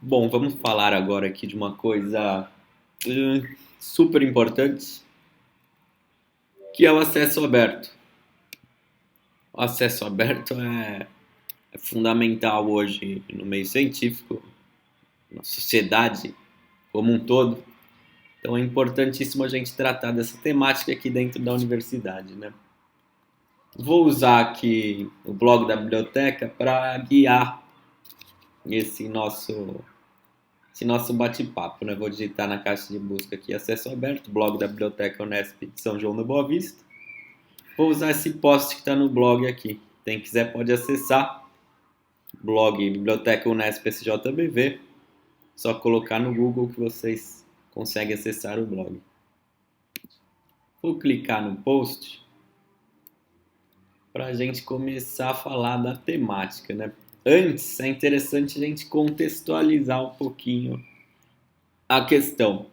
Bom, vamos falar agora aqui de uma coisa super importante, que é o acesso aberto. O acesso aberto é fundamental hoje no meio científico, na sociedade como um todo. Então é importantíssimo a gente tratar dessa temática aqui dentro da universidade, né? Vou usar aqui o blog da biblioteca para guiar esse nosso esse nosso bate-papo, né? Vou digitar na caixa de busca aqui acesso aberto, blog da Biblioteca Unesp de São João da Boa Vista. Vou usar esse post que está no blog aqui. Quem quiser pode acessar blog Biblioteca Unesp SJBV. Só colocar no Google que vocês conseguem acessar o blog. Vou clicar no post para a gente começar a falar da temática, né? Antes, é interessante a gente contextualizar um pouquinho a questão.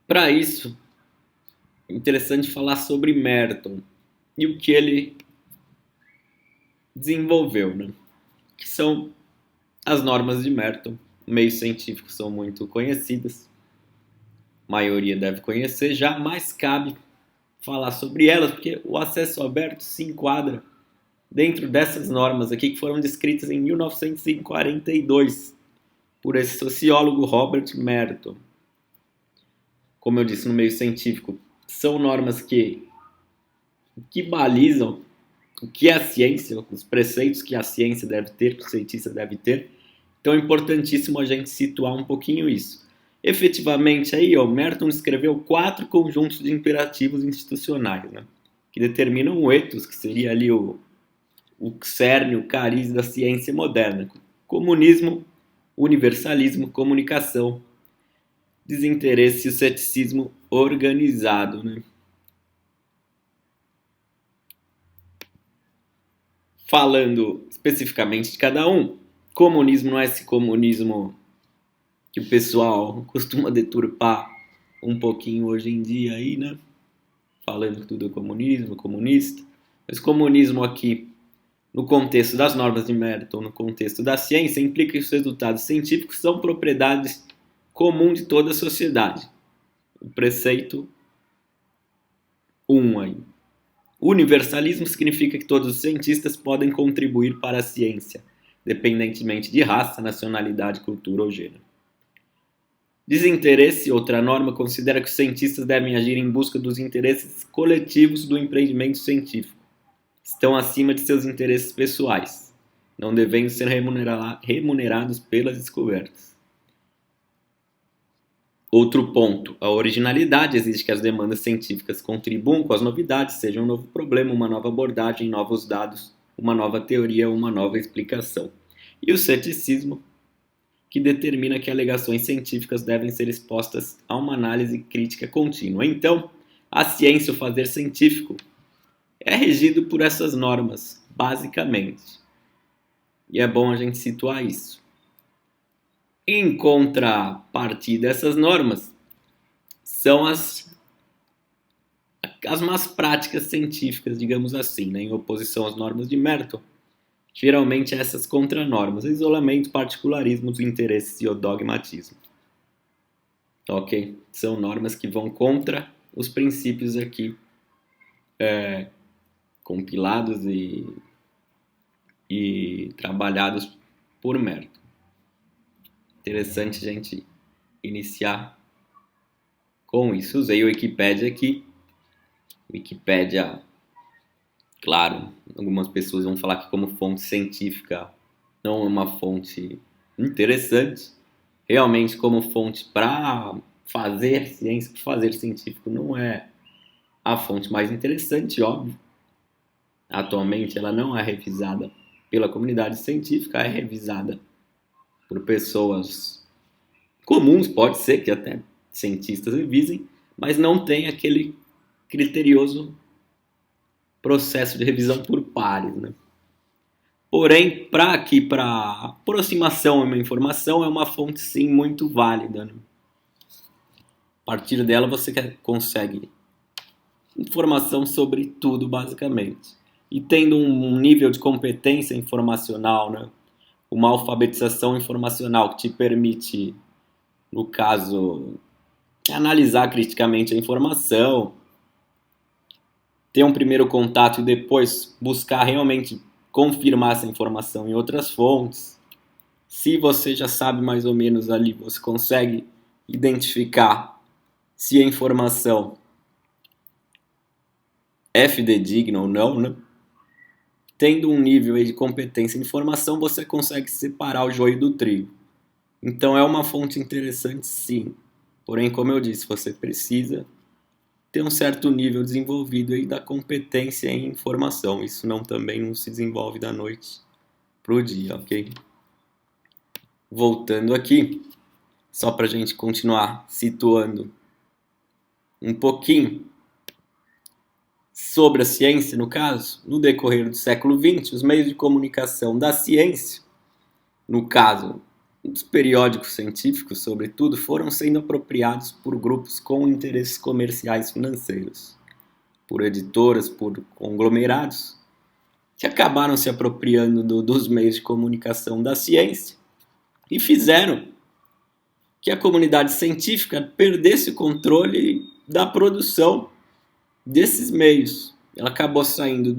Para isso, é interessante falar sobre Merton e o que ele desenvolveu, né? Que são as normas de Merton. Meios científicos são muito conhecidas, a maioria deve conhecer já, mas cabe falar sobre elas, porque o acesso aberto se enquadra dentro dessas normas aqui que foram descritas em 1942 por esse sociólogo Robert Merton. Como eu disse, no meio científico, são normas que balizam o que é a ciência, os preceitos que a ciência deve ter, que o cientista deve ter. Então é importantíssimo a gente situar um pouquinho isso. Efetivamente, aí, Merton escreveu 4 conjuntos de imperativos institucionais, né, que determinam o ethos, que seria ali o cerne, o cariz da ciência moderna. Comunismo, universalismo, comunicação, desinteresse e o ceticismo organizado, né? Falando especificamente de cada um, comunismo não é esse comunismo que o pessoal costuma deturpar um pouquinho hoje em dia aí, né? Falando que tudo é comunismo, comunista. Mas comunismo aqui, no contexto das normas de Merton, no contexto da ciência, implica que os resultados científicos são propriedades comuns de toda a sociedade. O preceito 1 aí. Universalismo significa que todos os cientistas podem contribuir para a ciência, independentemente de raça, nacionalidade, cultura ou gênero. Desinteresse, outra norma, considera que os cientistas devem agir em busca dos interesses coletivos do empreendimento científico. Estão acima de seus interesses pessoais, não devendo ser remunerados pelas descobertas. Outro ponto, a originalidade exige que as demandas científicas contribuam com as novidades, seja um novo problema, uma nova abordagem, novos dados, uma nova teoria, uma nova explicação. E o ceticismo, que determina que alegações científicas devem ser expostas a uma análise crítica contínua. Então, a ciência, o fazer científico, é regido por essas normas, basicamente. E é bom a gente situar isso. Em contrapartida, essas normas são as más práticas científicas, digamos assim, né? Em oposição às normas de Merton. Geralmente essas contranormas, isolamento, particularismo, interesses e o dogmatismo. Ok? São normas que vão contra os princípios aqui compilados e trabalhados por Merton. Interessante a gente iniciar com isso. Usei o Wikipedia aqui. Wikipedia, claro, algumas pessoas vão falar que como fonte científica não é uma fonte interessante. Realmente como fonte para fazer ciência, para fazer científico não é a fonte mais interessante, óbvio. Atualmente ela não é revisada pela comunidade científica, é revisada por pessoas comuns, pode ser que até cientistas revisem, mas não tem aquele criterioso processo de revisão por pares, né? Porém, para aproximação a uma informação, é uma fonte sim muito válida, né? A partir dela você consegue informação sobre tudo, basicamente. E tendo um nível de competência informacional, né, uma alfabetização informacional que te permite, no caso, analisar criticamente a informação, ter um primeiro contato e depois buscar realmente confirmar essa informação em outras fontes. Se você já sabe mais ou menos ali, você consegue identificar se a informação é fidedigna ou não, né? Tendo um nível aí de competência em informação, você consegue separar o joio do trigo. Então é uma fonte interessante, sim. Porém, como eu disse, você precisa ter um certo nível desenvolvido aí da competência em informação. Isso também não se desenvolve da noite para o dia, ok? Voltando aqui, só para a gente continuar situando um pouquinho sobre a ciência, no caso, no decorrer do século XX, os meios de comunicação da ciência, no caso, os periódicos científicos, sobretudo, foram sendo apropriados por grupos com interesses comerciais financeiros, por editoras, por conglomerados, que acabaram se apropriando dos meios de comunicação da ciência e fizeram que a comunidade científica perdesse o controle da produção desses meios. Ela acabou saindo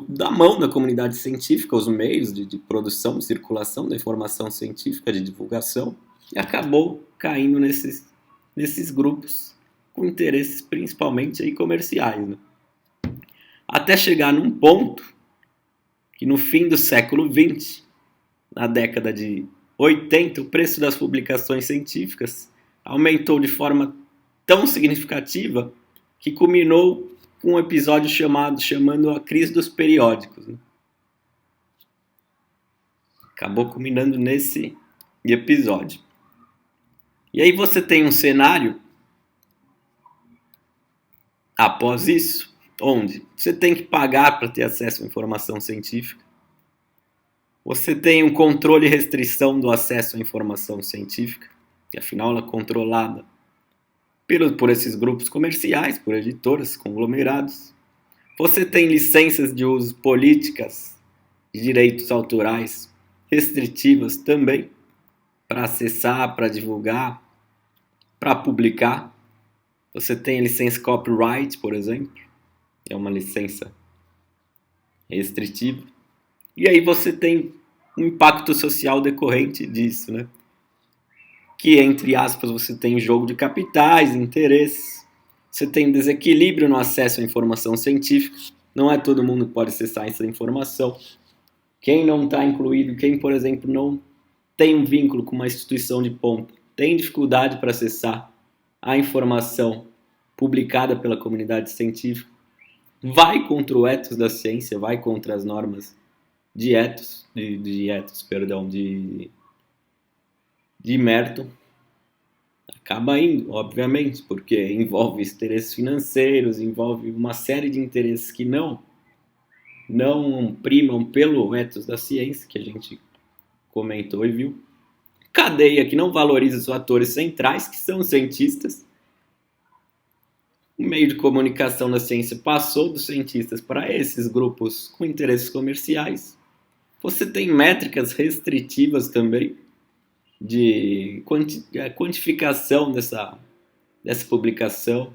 da mão da comunidade científica, os meios de produção, de circulação da informação científica, de divulgação, e acabou caindo nesses grupos com interesses principalmente aí comerciais, né? Até chegar num ponto que no fim do século XX, na década de 80, o preço das publicações científicas aumentou de forma tão significativa que culminou com um episódio chamando a crise dos periódicos, né? Acabou culminando nesse episódio. E aí você tem um cenário após isso, onde você tem que pagar para ter acesso à informação científica. Você tem um controle e restrição do acesso à informação científica, que afinal ela é controlada por esses grupos comerciais, por editoras, conglomerados. Você tem licenças de uso políticas, de direitos autorais restritivas também, para acessar, para divulgar, para publicar. Você tem a licença copyright, por exemplo, é uma licença restritiva. E aí você tem um impacto social decorrente disso, né? Que, entre aspas, você tem jogo de capitais, interesses, você tem desequilíbrio no acesso à informação científica, não é todo mundo que pode acessar essa informação. Quem não está incluído, quem, por exemplo, não tem um vínculo com uma instituição de ponta, tem dificuldade para acessar a informação publicada pela comunidade científica, vai contra o ethos da ciência, vai contra as normas de Merton, acaba indo, obviamente, porque envolve interesses financeiros, envolve uma série de interesses que não primam pelo ethos da ciência, que a gente comentou e viu. Cadeia que não valoriza os atores centrais, que são os cientistas. O meio de comunicação da ciência passou dos cientistas para esses grupos com interesses comerciais. Você tem métricas restritivas também de quantificação dessa publicação.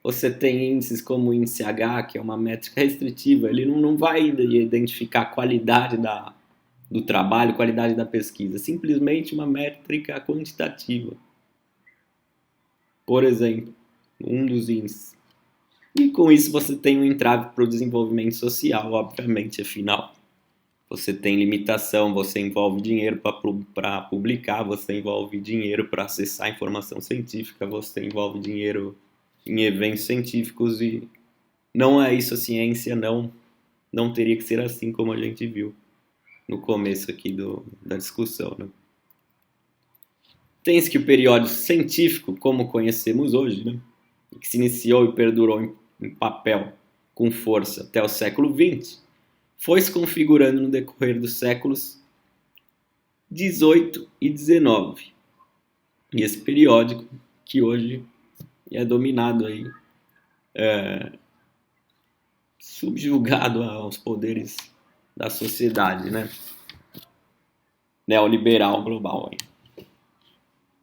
Você tem índices como o índice H, que é uma métrica restritiva, ele não vai identificar a qualidade do trabalho, qualidade da pesquisa, simplesmente uma métrica quantitativa. Por exemplo, um dos índices. E com isso você tem um entrave para o desenvolvimento social, obviamente, afinal. Você tem limitação, você envolve dinheiro para publicar, você envolve dinheiro para acessar a informação científica, você envolve dinheiro em eventos científicos e não é isso a ciência, não teria que ser assim como a gente viu no começo aqui da discussão, né? Tem-se que o periódico científico, como conhecemos hoje, né, que se iniciou e perdurou em papel com força até o século XX, foi se configurando no decorrer dos séculos XVIII e XIX. E esse periódico, que hoje é dominado aí, subjugado aos poderes da sociedade, né? Neoliberal global.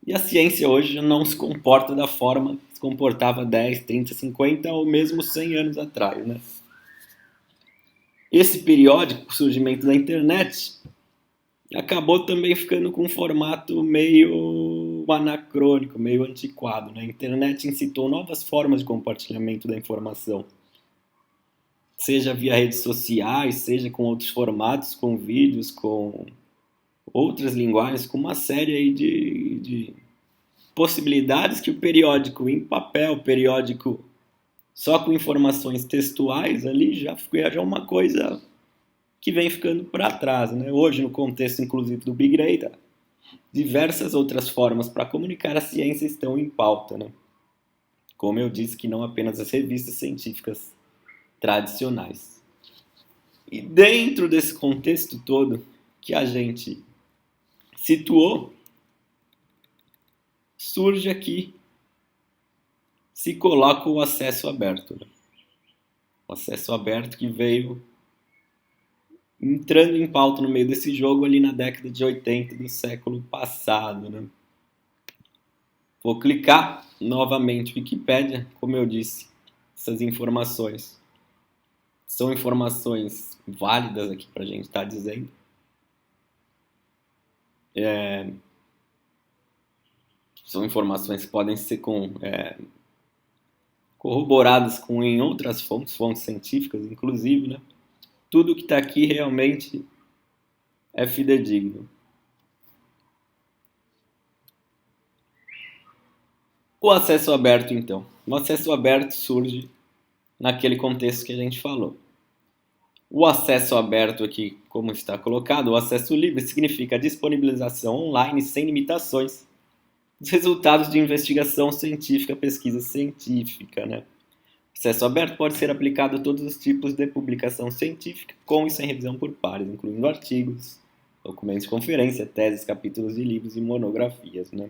E a ciência hoje já não se comporta da forma que se comportava 10, 30, 50 ou mesmo 100 anos atrás, né? Esse periódico, o surgimento da internet, acabou também ficando com um formato meio anacrônico, meio antiquado, né? A internet incitou novas formas de compartilhamento da informação, seja via redes sociais, seja com outros formatos, com vídeos, com outras linguagens, com uma série aí de possibilidades que o periódico em papel, periódico só com informações textuais ali, já é uma coisa que vem ficando para trás, né? Hoje, no contexto inclusive do Big Data, diversas outras formas para comunicar a ciência estão em pauta, né? Como eu disse, que não apenas as revistas científicas tradicionais. E dentro desse contexto todo que a gente situou, surge aqui, se coloca o acesso aberto, né? O acesso aberto que veio entrando em pauta no meio desse jogo ali na década de 80 do século passado, né? Vou clicar novamente Wikipédia, como eu disse, essas informações são informações válidas aqui para a gente estar dizendo. São informações que podem ser corroboradas em outras fontes científicas, inclusive, né? Tudo que está aqui realmente é fidedigno. O acesso aberto, então. O acesso aberto surge naquele contexto que a gente falou. O acesso aberto aqui, como está colocado, o acesso livre significa a disponibilização online sem limitações dos resultados de investigação científica, pesquisa científica, né? Acesso aberto pode ser aplicado a todos os tipos de publicação científica, com e sem revisão por pares, incluindo artigos, documentos de conferência, teses, capítulos de livros e monografias, né?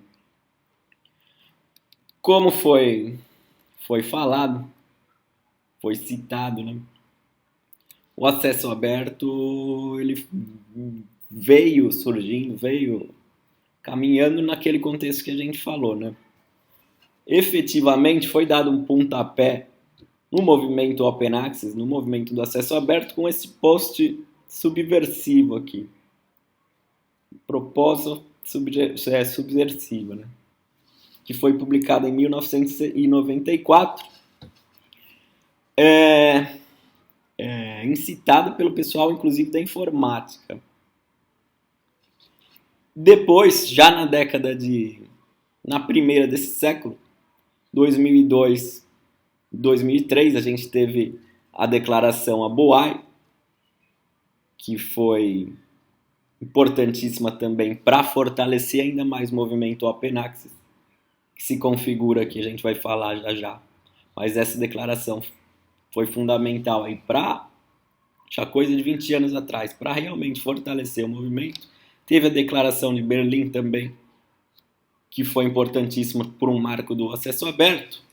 Como foi falado, foi citado, né? O acesso aberto, ele veio surgindo, veio caminhando naquele contexto que a gente falou, né? Efetivamente foi dado um pontapé no movimento Open Access, no movimento do acesso aberto, com esse post subversivo aqui. Propósito subversivo, né? Que foi publicado em 1994. Incitado pelo pessoal, inclusive, da informática. Depois, já na primeira desse século, 2002, 2003, a gente teve a declaração Aboai, que foi importantíssima também para fortalecer ainda mais o movimento Open Access, que se configura aqui, a gente vai falar já. Mas essa declaração foi fundamental aí para, já coisa de 20 anos atrás, para realmente fortalecer o movimento. Teve a declaração de Berlim também, que foi importantíssima por um marco do acesso aberto.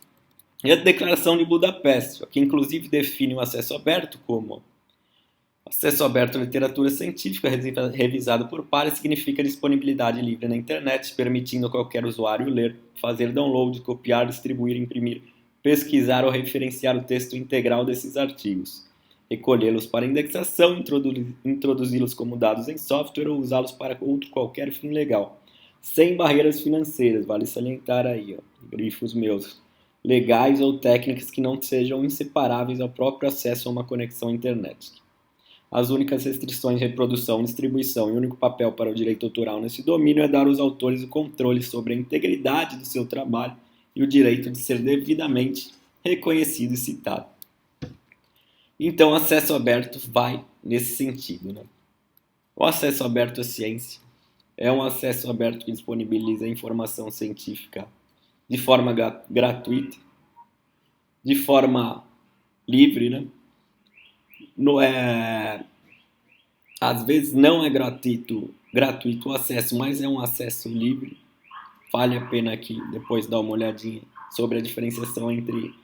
E a declaração de Budapeste, que inclusive define o acesso aberto como acesso aberto à literatura científica revisada por pares, significa disponibilidade livre na internet, permitindo a qualquer usuário ler, fazer download, copiar, distribuir, imprimir, pesquisar ou referenciar o texto integral desses artigos, recolhê-los para indexação, introduzi-los como dados em software ou usá-los para outro qualquer fim legal, sem barreiras financeiras, vale salientar aí, grifos meus, legais ou técnicas que não sejam inseparáveis ao próprio acesso a uma conexão à internet. As únicas restrições de reprodução, distribuição e o único papel para o direito autoral nesse domínio é dar aos autores o controle sobre a integridade do seu trabalho e o direito de ser devidamente reconhecido e citado. Então, o acesso aberto vai nesse sentido, né? O acesso aberto à ciência é um acesso aberto que disponibiliza a informação científica de forma gratuita, de forma livre, né? Às vezes não é gratuito o acesso, mas é um acesso livre. Vale a pena aqui depois dar uma olhadinha sobre a diferenciação entre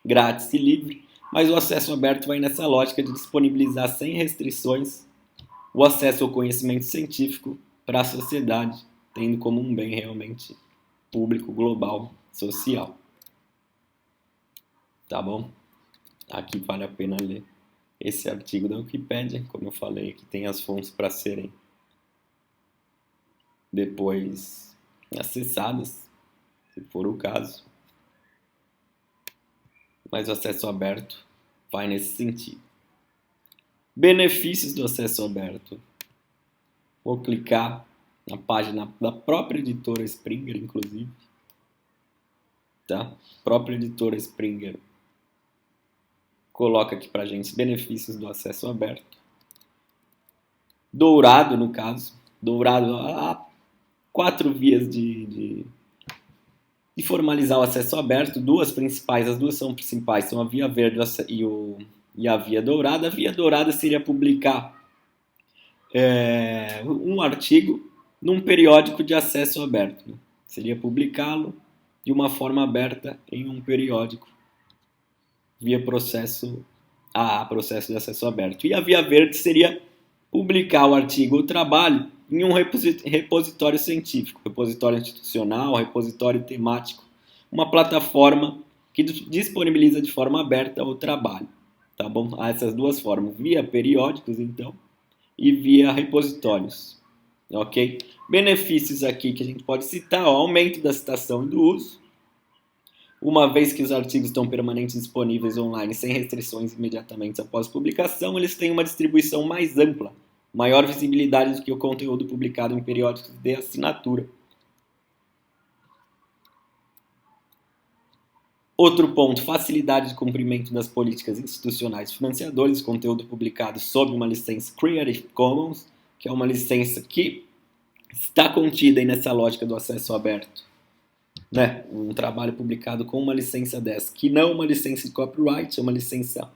grátis e livre, mas o acesso aberto vai nessa lógica de disponibilizar sem restrições o acesso ao conhecimento científico para a sociedade, tendo como um bem realmente público, global, social. Tá bom? Aqui vale a pena ler esse artigo da Wikipédia, como eu falei, que tem as fontes para serem depois acessadas, se for o caso. Mas o acesso aberto vai nesse sentido. Benefícios do acesso aberto. Vou clicar na página da própria editora Springer, inclusive. Tá? Própria editora Springer coloca aqui pra gente os benefícios do acesso aberto. Dourado, no caso. Dourado, há 4 vias de formalizar o acesso aberto. As duas são principais, são a via verde e a via dourada. A via dourada seria publicar um artigo num periódico de acesso aberto. Né? Seria publicá-lo de uma forma aberta em um periódico via processo de acesso aberto. E a via verde seria publicar o artigo ou trabalho em um repositório científico, repositório institucional, repositório temático, uma plataforma que disponibiliza de forma aberta o trabalho. Tá bom? Há essas duas formas, via periódicos, então, e via repositórios. Ok? Benefícios aqui que a gente pode citar, aumento da citação e do uso, uma vez que os artigos estão permanentes disponíveis online sem restrições imediatamente após publicação, eles têm uma distribuição mais ampla, maior visibilidade do que o conteúdo publicado em periódicos de assinatura. Outro ponto, facilidade de cumprimento das políticas institucionais financiadoras, conteúdo publicado sob uma licença Creative Commons, que é uma licença que está contida aí nessa lógica do acesso aberto. Né? Um trabalho publicado com uma licença dessa, que não é uma licença de copyright, é uma licença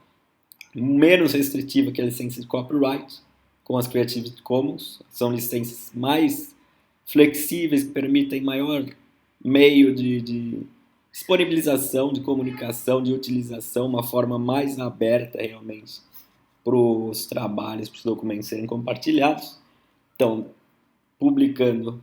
menos restritiva que a licença de copyright, com as Creative Commons. São licenças mais flexíveis, que permitem maior meio de disponibilização, de comunicação, de utilização, uma forma mais aberta realmente para os trabalhos, para os documentos serem compartilhados. Então, publicando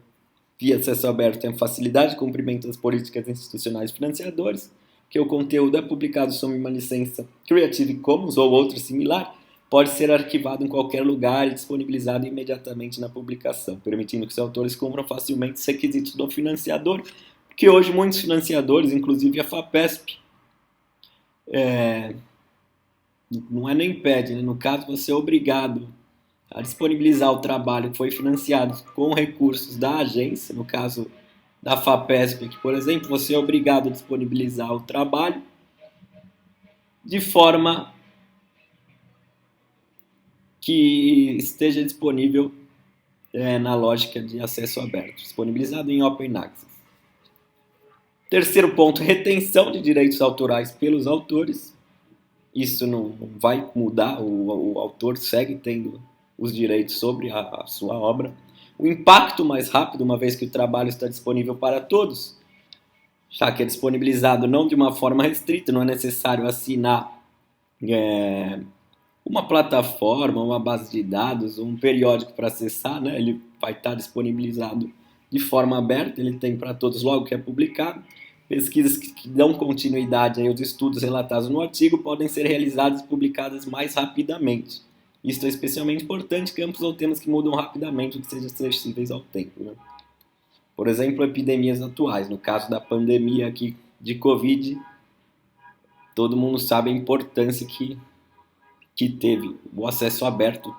via acesso aberto tem a facilidade de cumprimento das políticas institucionais financiadoras, que o conteúdo é publicado sob uma licença Creative Commons ou outra similar, pode ser arquivado em qualquer lugar e disponibilizado imediatamente na publicação, permitindo que os autores cumpram facilmente os requisitos do financiador, porque hoje muitos financiadores, inclusive a FAPESP, não é nem impede, né? No caso você é obrigado a disponibilizar o trabalho que foi financiado com recursos da agência, no caso da FAPESP, que, por exemplo, você é obrigado a disponibilizar o trabalho de forma que esteja disponível na lógica de acesso aberto, disponibilizado em Open Access. Terceiro ponto, retenção de direitos autorais pelos autores. Isso não vai mudar, o autor segue tendo os direitos sobre a sua obra. O impacto mais rápido, uma vez que o trabalho está disponível para todos, já que é disponibilizado não de uma forma restrita, não é necessário assinar uma plataforma, uma base de dados, um periódico para acessar, né? Ele vai estar disponibilizado de forma aberta, ele tem para todos logo que é publicado. Pesquisas que dão continuidade aos estudos relatados no artigo podem ser realizadas e publicadas mais rapidamente. Isso é especialmente importante em campos ou temas que mudam rapidamente, o que seja acessíveis ao tempo. Né? Por exemplo, epidemias atuais. No caso da pandemia aqui de Covid, todo mundo sabe a importância que teve o acesso aberto,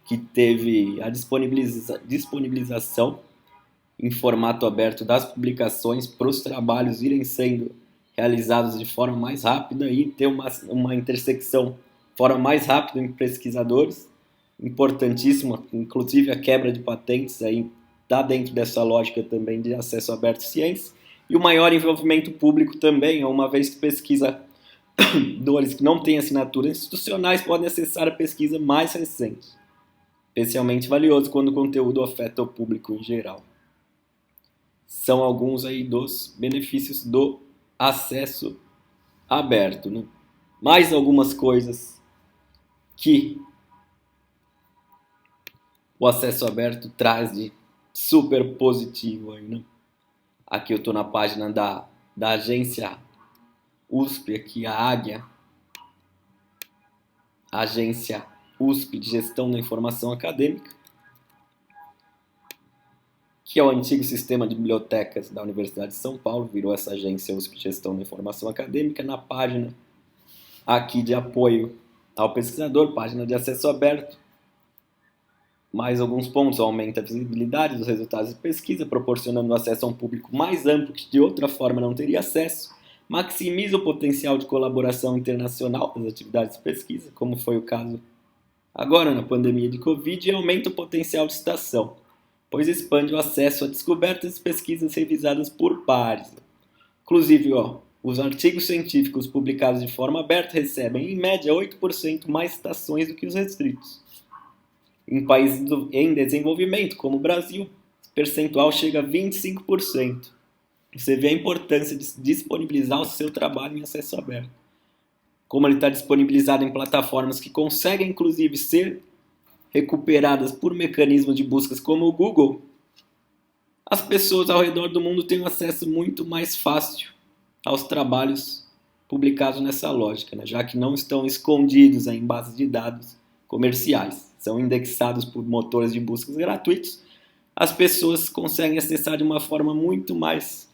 que teve a disponibilização em formato aberto das publicações para os trabalhos irem sendo realizados de forma mais rápida e ter uma intersecção de forma mais rápida em pesquisadores, importantíssima, inclusive a quebra de patentes aí está dentro dessa lógica também de acesso aberto à ciência, e o maior envolvimento público também, uma vez que pesquisadores que não têm assinaturas institucionais podem acessar a pesquisa mais recente, especialmente valioso quando o conteúdo afeta o público em geral. São alguns aí dos benefícios do acesso aberto. Né? Mais algumas coisas que o acesso aberto traz de super positivo aí, né? Aqui eu estou na página da agência USP, aqui a Águia, agência USP de Gestão da Informação Acadêmica, que é o antigo sistema de bibliotecas da Universidade de São Paulo, virou essa agência USP de Gestão da Informação Acadêmica. Na página aqui de apoio ao pesquisador, página de acesso aberto, mais alguns pontos: aumenta a visibilidade dos resultados de pesquisa, proporcionando acesso a um público mais amplo que de outra forma não teria acesso, maximiza o potencial de colaboração internacional das atividades de pesquisa, como foi o caso agora na pandemia de Covid, e aumenta o potencial de citação, pois expande o acesso a descobertas e pesquisas revisadas por pares. Inclusive, os artigos científicos publicados de forma aberta recebem, em média, 8% mais citações do que os restritos. Em países em desenvolvimento, como o Brasil, o percentual chega a 25%. Você vê a importância de disponibilizar o seu trabalho em acesso aberto. Como ele está disponibilizado em plataformas que conseguem, inclusive, ser recuperadas por mecanismos de buscas como o Google, as pessoas ao redor do mundo têm um acesso muito mais fácil aos trabalhos publicados nessa lógica, né? Já que não estão escondidos em bases de dados comerciais, são indexados por motores de buscas gratuitos, as pessoas conseguem acessar de uma forma muito mais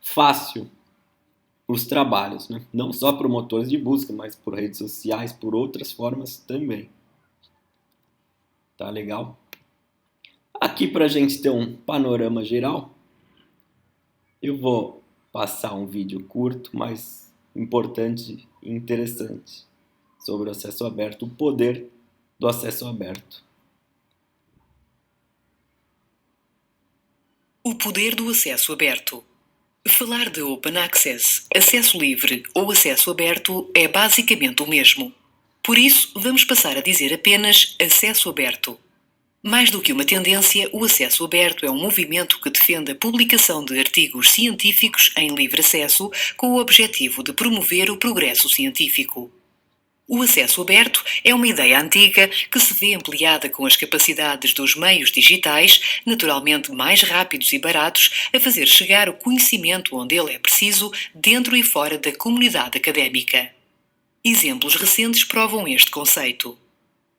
fácil os trabalhos, né? Não só por motores de busca, mas por redes sociais, por outras formas também. Tá legal? Aqui, para a gente ter um panorama geral, eu vou passar um vídeo curto, mas importante e interessante, sobre o acesso aberto, o poder do acesso aberto. O poder do acesso aberto. Falar de Open Access, acesso livre ou acesso aberto é basicamente o mesmo. Por isso, vamos passar a dizer apenas acesso aberto. Mais do que uma tendência, o acesso aberto é um movimento que defende a publicação de artigos científicos em livre acesso com o objetivo de promover o progresso científico. O acesso aberto é uma ideia antiga que se vê ampliada com as capacidades dos meios digitais, naturalmente mais rápidos e baratos, a fazer chegar o conhecimento onde ele é preciso, dentro e fora da comunidade académica. Exemplos recentes provam este conceito.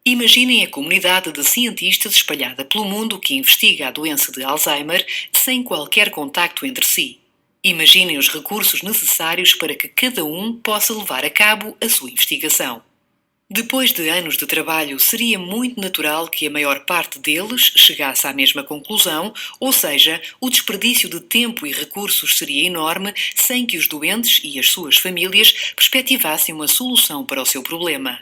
Imaginem a comunidade de cientistas espalhada pelo mundo que investiga a doença de Alzheimer sem qualquer contacto entre si. Imaginem os recursos necessários para que cada um possa levar a cabo a sua investigação. Depois de anos de trabalho, seria muito natural que a maior parte deles chegasse à mesma conclusão, ou seja, o desperdício de tempo e recursos seria enorme sem que os doentes e as suas famílias perspectivassem uma solução para o seu problema.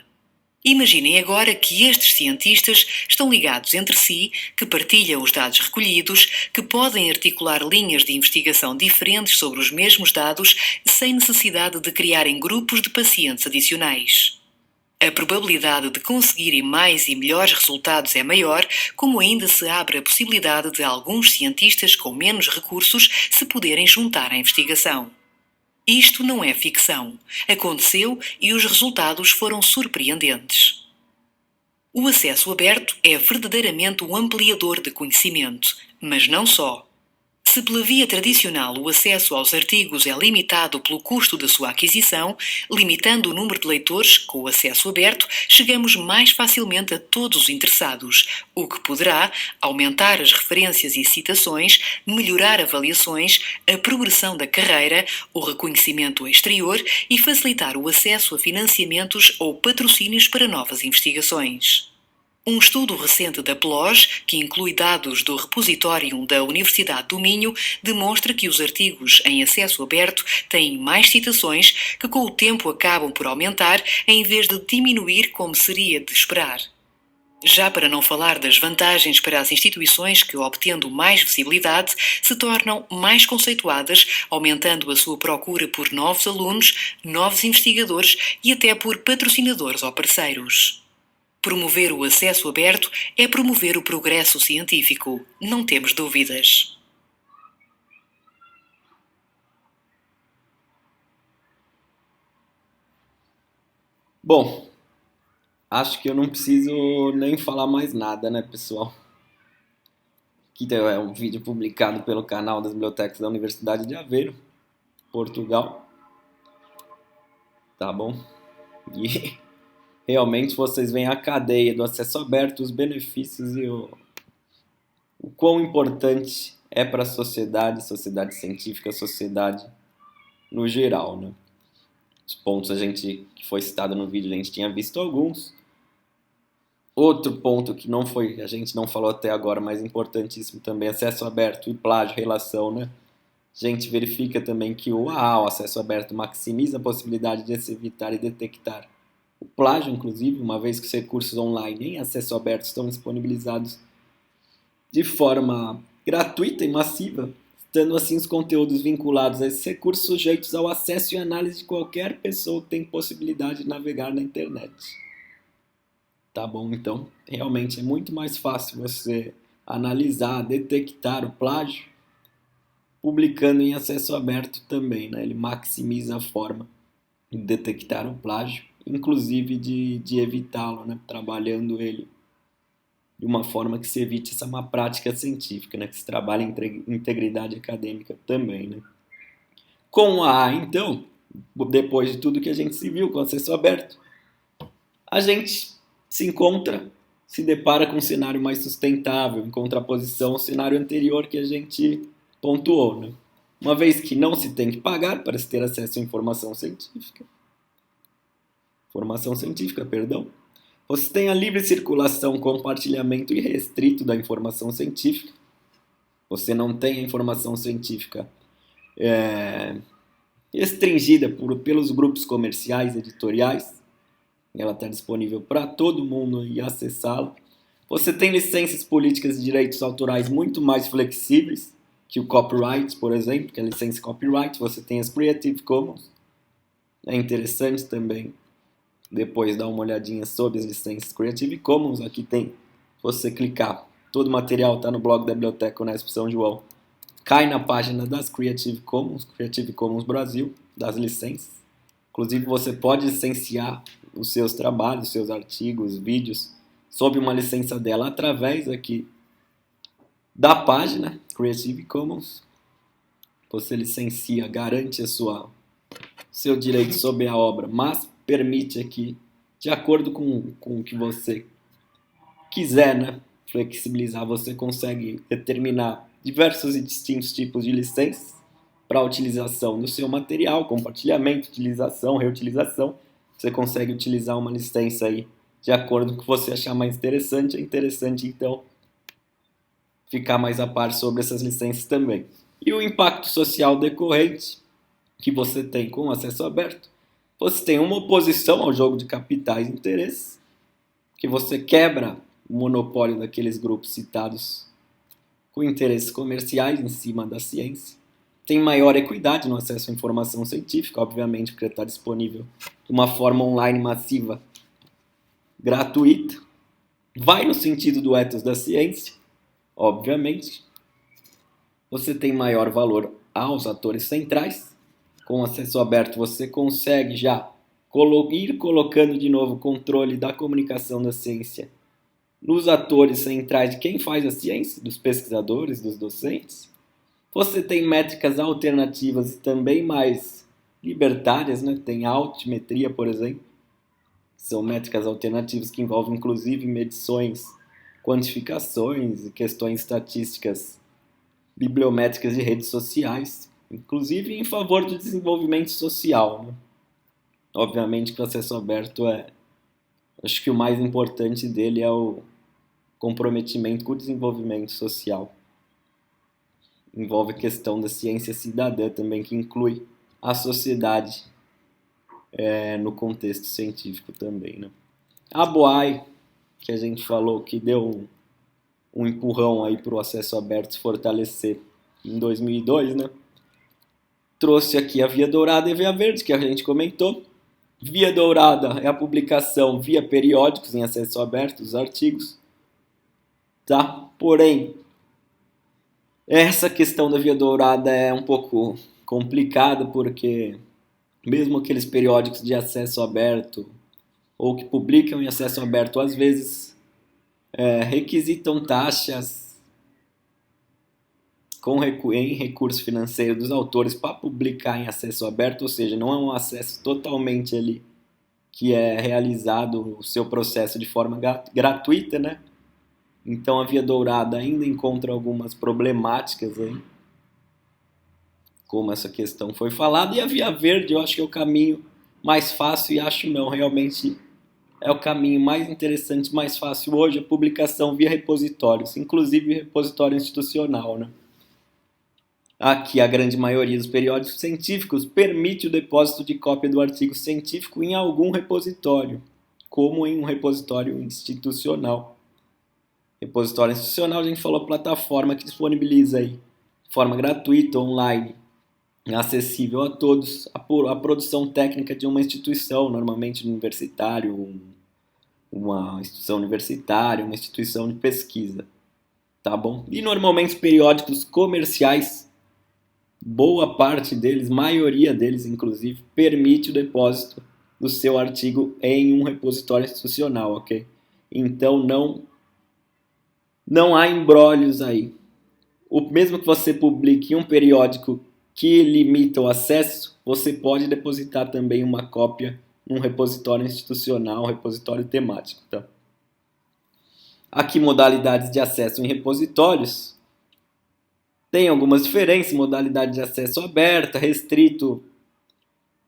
Imaginem agora que estes cientistas estão ligados entre si, que partilham os dados recolhidos, que podem articular linhas de investigação diferentes sobre os mesmos dados, sem necessidade de criarem grupos de pacientes adicionais. A probabilidade de conseguirem mais e melhores resultados é maior, como ainda se abre a possibilidade de alguns cientistas com menos recursos se poderem juntar à investigação. Isto não é ficção. Aconteceu e os resultados foram surpreendentes. O acesso aberto é verdadeiramente um ampliador de conhecimento, mas não só. Se pela via tradicional o acesso aos artigos é limitado pelo custo da sua aquisição, limitando o número de leitores, com o acesso aberto, chegamos mais facilmente a todos os interessados, o que poderá aumentar as referências e citações, melhorar avaliações, a progressão da carreira, o reconhecimento exterior e facilitar o acesso a financiamentos ou patrocínios para novas investigações. Um estudo recente da PLOS, que inclui dados do Repositório da Universidade do Minho, demonstra que os artigos em acesso aberto têm mais citações que com o tempo acabam por aumentar em vez de diminuir como seria de esperar. Já para não falar das vantagens para as instituições que, obtendo mais visibilidade, se tornam mais conceituadas, aumentando a sua procura por novos alunos, novos investigadores e até por patrocinadores ou parceiros. Promover o acesso aberto é promover o progresso científico, não temos dúvidas. Bom, acho que eu não preciso nem falar mais nada, né, pessoal? que é um vídeo publicado pelo canal das bibliotecas da Universidade de Aveiro, Portugal. Tá bom? E realmente vocês veem a cadeia do acesso aberto, os benefícios e o quão importante é para a sociedade científica, sociedade no geral, né? Os pontos que foi citado no vídeo, a gente tinha visto alguns. Outro ponto que a gente não falou até agora, mas importantíssimo também, acesso aberto e plágio, relação, né? A gente verifica também que o acesso aberto maximiza a possibilidade de se evitar e detectar o plágio, inclusive, uma vez que os recursos online em acesso aberto estão disponibilizados de forma gratuita e massiva, estando assim os conteúdos vinculados a esses recursos sujeitos ao acesso e análise de qualquer pessoa que tem possibilidade de navegar na internet. Tá bom? Então, realmente é muito mais fácil você analisar, detectar o plágio publicando em acesso aberto também, né? Ele maximiza a forma de detectar o plágio, inclusive de evitá-lo, né? Trabalhando ele de uma forma que se evite essa má prática científica, né? Que se trabalha em integridade acadêmica também, né? Com a então, depois de tudo que a gente se viu com acesso aberto, a gente se depara com um cenário mais sustentável, em contraposição ao cenário anterior que a gente pontuou, né? Uma vez que não se tem que pagar para se ter acesso à informação científica. Você tem a livre circulação, compartilhamento irrestrito da informação científica. Você não tem a informação científica restringida pelos grupos comerciais, editoriais. Ela está disponível para todo mundo e acessá-la. Você tem licenças políticas de direitos autorais muito mais flexíveis que o copyright, por exemplo, que é a licença copyright. Você tem as Creative Commons. É interessante também depois dar uma olhadinha sobre as licenças Creative Commons. Aqui tem, se você clicar, todo o material está no blog da Biblioteca Unesp São João. Cai na página das Creative Commons Brasil, das licenças. Inclusive você pode licenciar os seus trabalhos, os seus artigos, vídeos, sob uma licença dela através aqui da página Creative Commons. Você licencia, garante seu direito sobre a obra, mas permite aqui, de acordo com o que você quiser, né, flexibilizar, você consegue determinar diversos e distintos tipos de licenças para a utilização do seu material, compartilhamento, utilização, reutilização. Você consegue utilizar uma licença aí de acordo com o que você achar mais interessante. É interessante, então, ficar mais a par sobre essas licenças também. E o impacto social decorrente que você tem com o acesso aberto. Você tem uma oposição ao jogo de capitais e interesses, que você quebra o monopólio daqueles grupos citados com interesses comerciais em cima da ciência. Tem maior equidade no acesso à informação científica, obviamente, porque está disponível de uma forma online massiva, gratuita. Vai no sentido do ethos da ciência, obviamente. Você tem maior valor aos atores centrais. Com acesso aberto, você consegue já ir colocando de novo o controle da comunicação da ciência nos atores centrais de quem faz a ciência, dos pesquisadores, dos docentes. Você tem métricas alternativas e também mais libertárias, né? Tem a altimetria, por exemplo. São métricas alternativas que envolvem, inclusive, medições, quantificações e questões estatísticas bibliométricas de redes sociais, inclusive em favor do desenvolvimento social, né? Obviamente que o acesso aberto acho que o mais importante dele é o comprometimento com o desenvolvimento social. Envolve a questão da ciência cidadã também, que inclui a sociedade no contexto científico também, né? A BOAI, que a gente falou que deu um empurrão aí para o acesso aberto se fortalecer em 2002, né? Trouxe aqui a Via Dourada e a Via Verde, que a gente comentou. Via Dourada é a publicação via periódicos em acesso aberto dos artigos, tá? Porém, essa questão da Via Dourada é um pouco complicada, porque mesmo aqueles periódicos de acesso aberto ou que publicam em acesso aberto, às vezes requisitam taxas em recurso financeiro dos autores para publicar em acesso aberto, ou seja, não é um acesso totalmente ali que é realizado o seu processo de forma gratuita, né? Então a Via Dourada ainda encontra algumas problemáticas aí, como essa questão foi falada, e a Via Verde eu acho que é o caminho mais fácil, e acho não, realmente é o caminho mais interessante, mais fácil hoje, a publicação via repositórios, inclusive repositório institucional, né? Aqui, a grande maioria dos periódicos científicos permite o depósito de cópia do artigo científico em algum repositório, como em um repositório institucional. Repositório institucional, a gente falou, plataforma que disponibiliza aí, de forma gratuita, online, acessível a todos, a produção técnica de uma instituição, normalmente universitário, uma instituição universitária, uma instituição de pesquisa, tá bom? E normalmente os periódicos comerciais, boa parte deles, maioria deles inclusive, permite o depósito do seu artigo em um repositório institucional, ok? Então não há embrólios aí. O mesmo que você publique em um periódico que limita o acesso, você pode depositar também uma cópia num repositório institucional, um repositório temático, tá? Aqui, modalidades de acesso em repositórios. Tem algumas diferenças, modalidade de acesso aberta, restrito,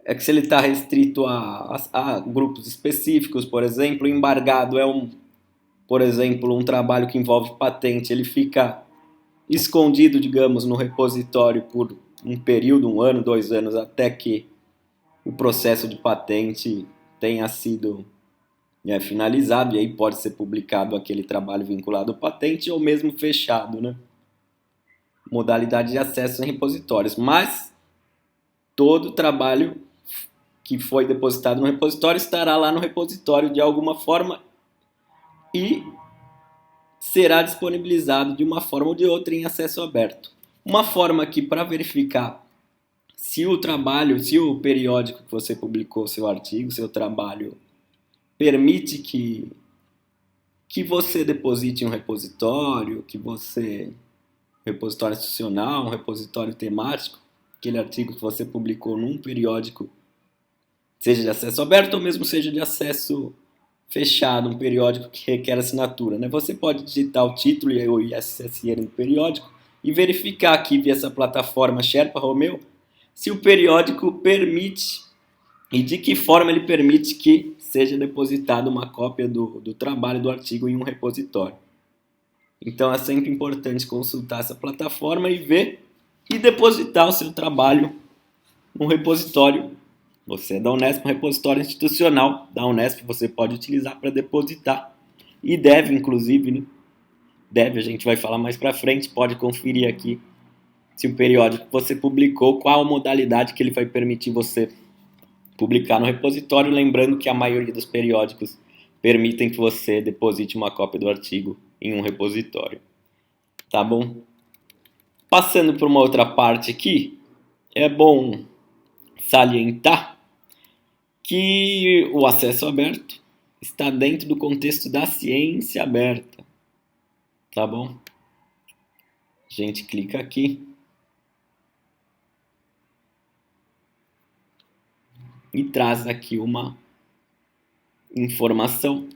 é que se ele está restrito a grupos específicos, por exemplo, embargado por exemplo, um trabalho que envolve patente, ele fica escondido, digamos, no repositório por um período, 1 ano, 2 anos, até que o processo de patente tenha sido finalizado, e aí pode ser publicado aquele trabalho vinculado à patente ou mesmo fechado, né? Modalidade de acesso em repositórios, mas todo trabalho que foi depositado no repositório estará lá no repositório de alguma forma e será disponibilizado de uma forma ou de outra em acesso aberto. Uma forma aqui para verificar se o periódico que você publicou, seu artigo, seu trabalho, permite que você deposite em um repositório, repositório institucional, um repositório temático, aquele artigo que você publicou num periódico, seja de acesso aberto ou mesmo seja de acesso fechado, um periódico que requer assinatura, né? Você pode digitar o título e o ISSN do periódico e verificar aqui via essa plataforma Sherpa Romeu se o periódico permite e de que forma ele permite que seja depositada uma cópia do trabalho do artigo em um repositório. Então é sempre importante consultar essa plataforma e ver e depositar o seu trabalho num repositório. Você é da Unesp, um repositório institucional da Unesp, você pode utilizar para depositar e deve, inclusive, né? A gente vai falar mais para frente, pode conferir aqui se o periódico que você publicou, qual a modalidade que ele vai permitir você publicar no repositório, lembrando que a maioria dos periódicos permitem que você deposite uma cópia do artigo em um repositório. Tá bom? Passando para uma outra parte aqui, é bom salientar que o acesso aberto está dentro do contexto da ciência aberta. Tá bom? A gente clica aqui e traz aqui uma informação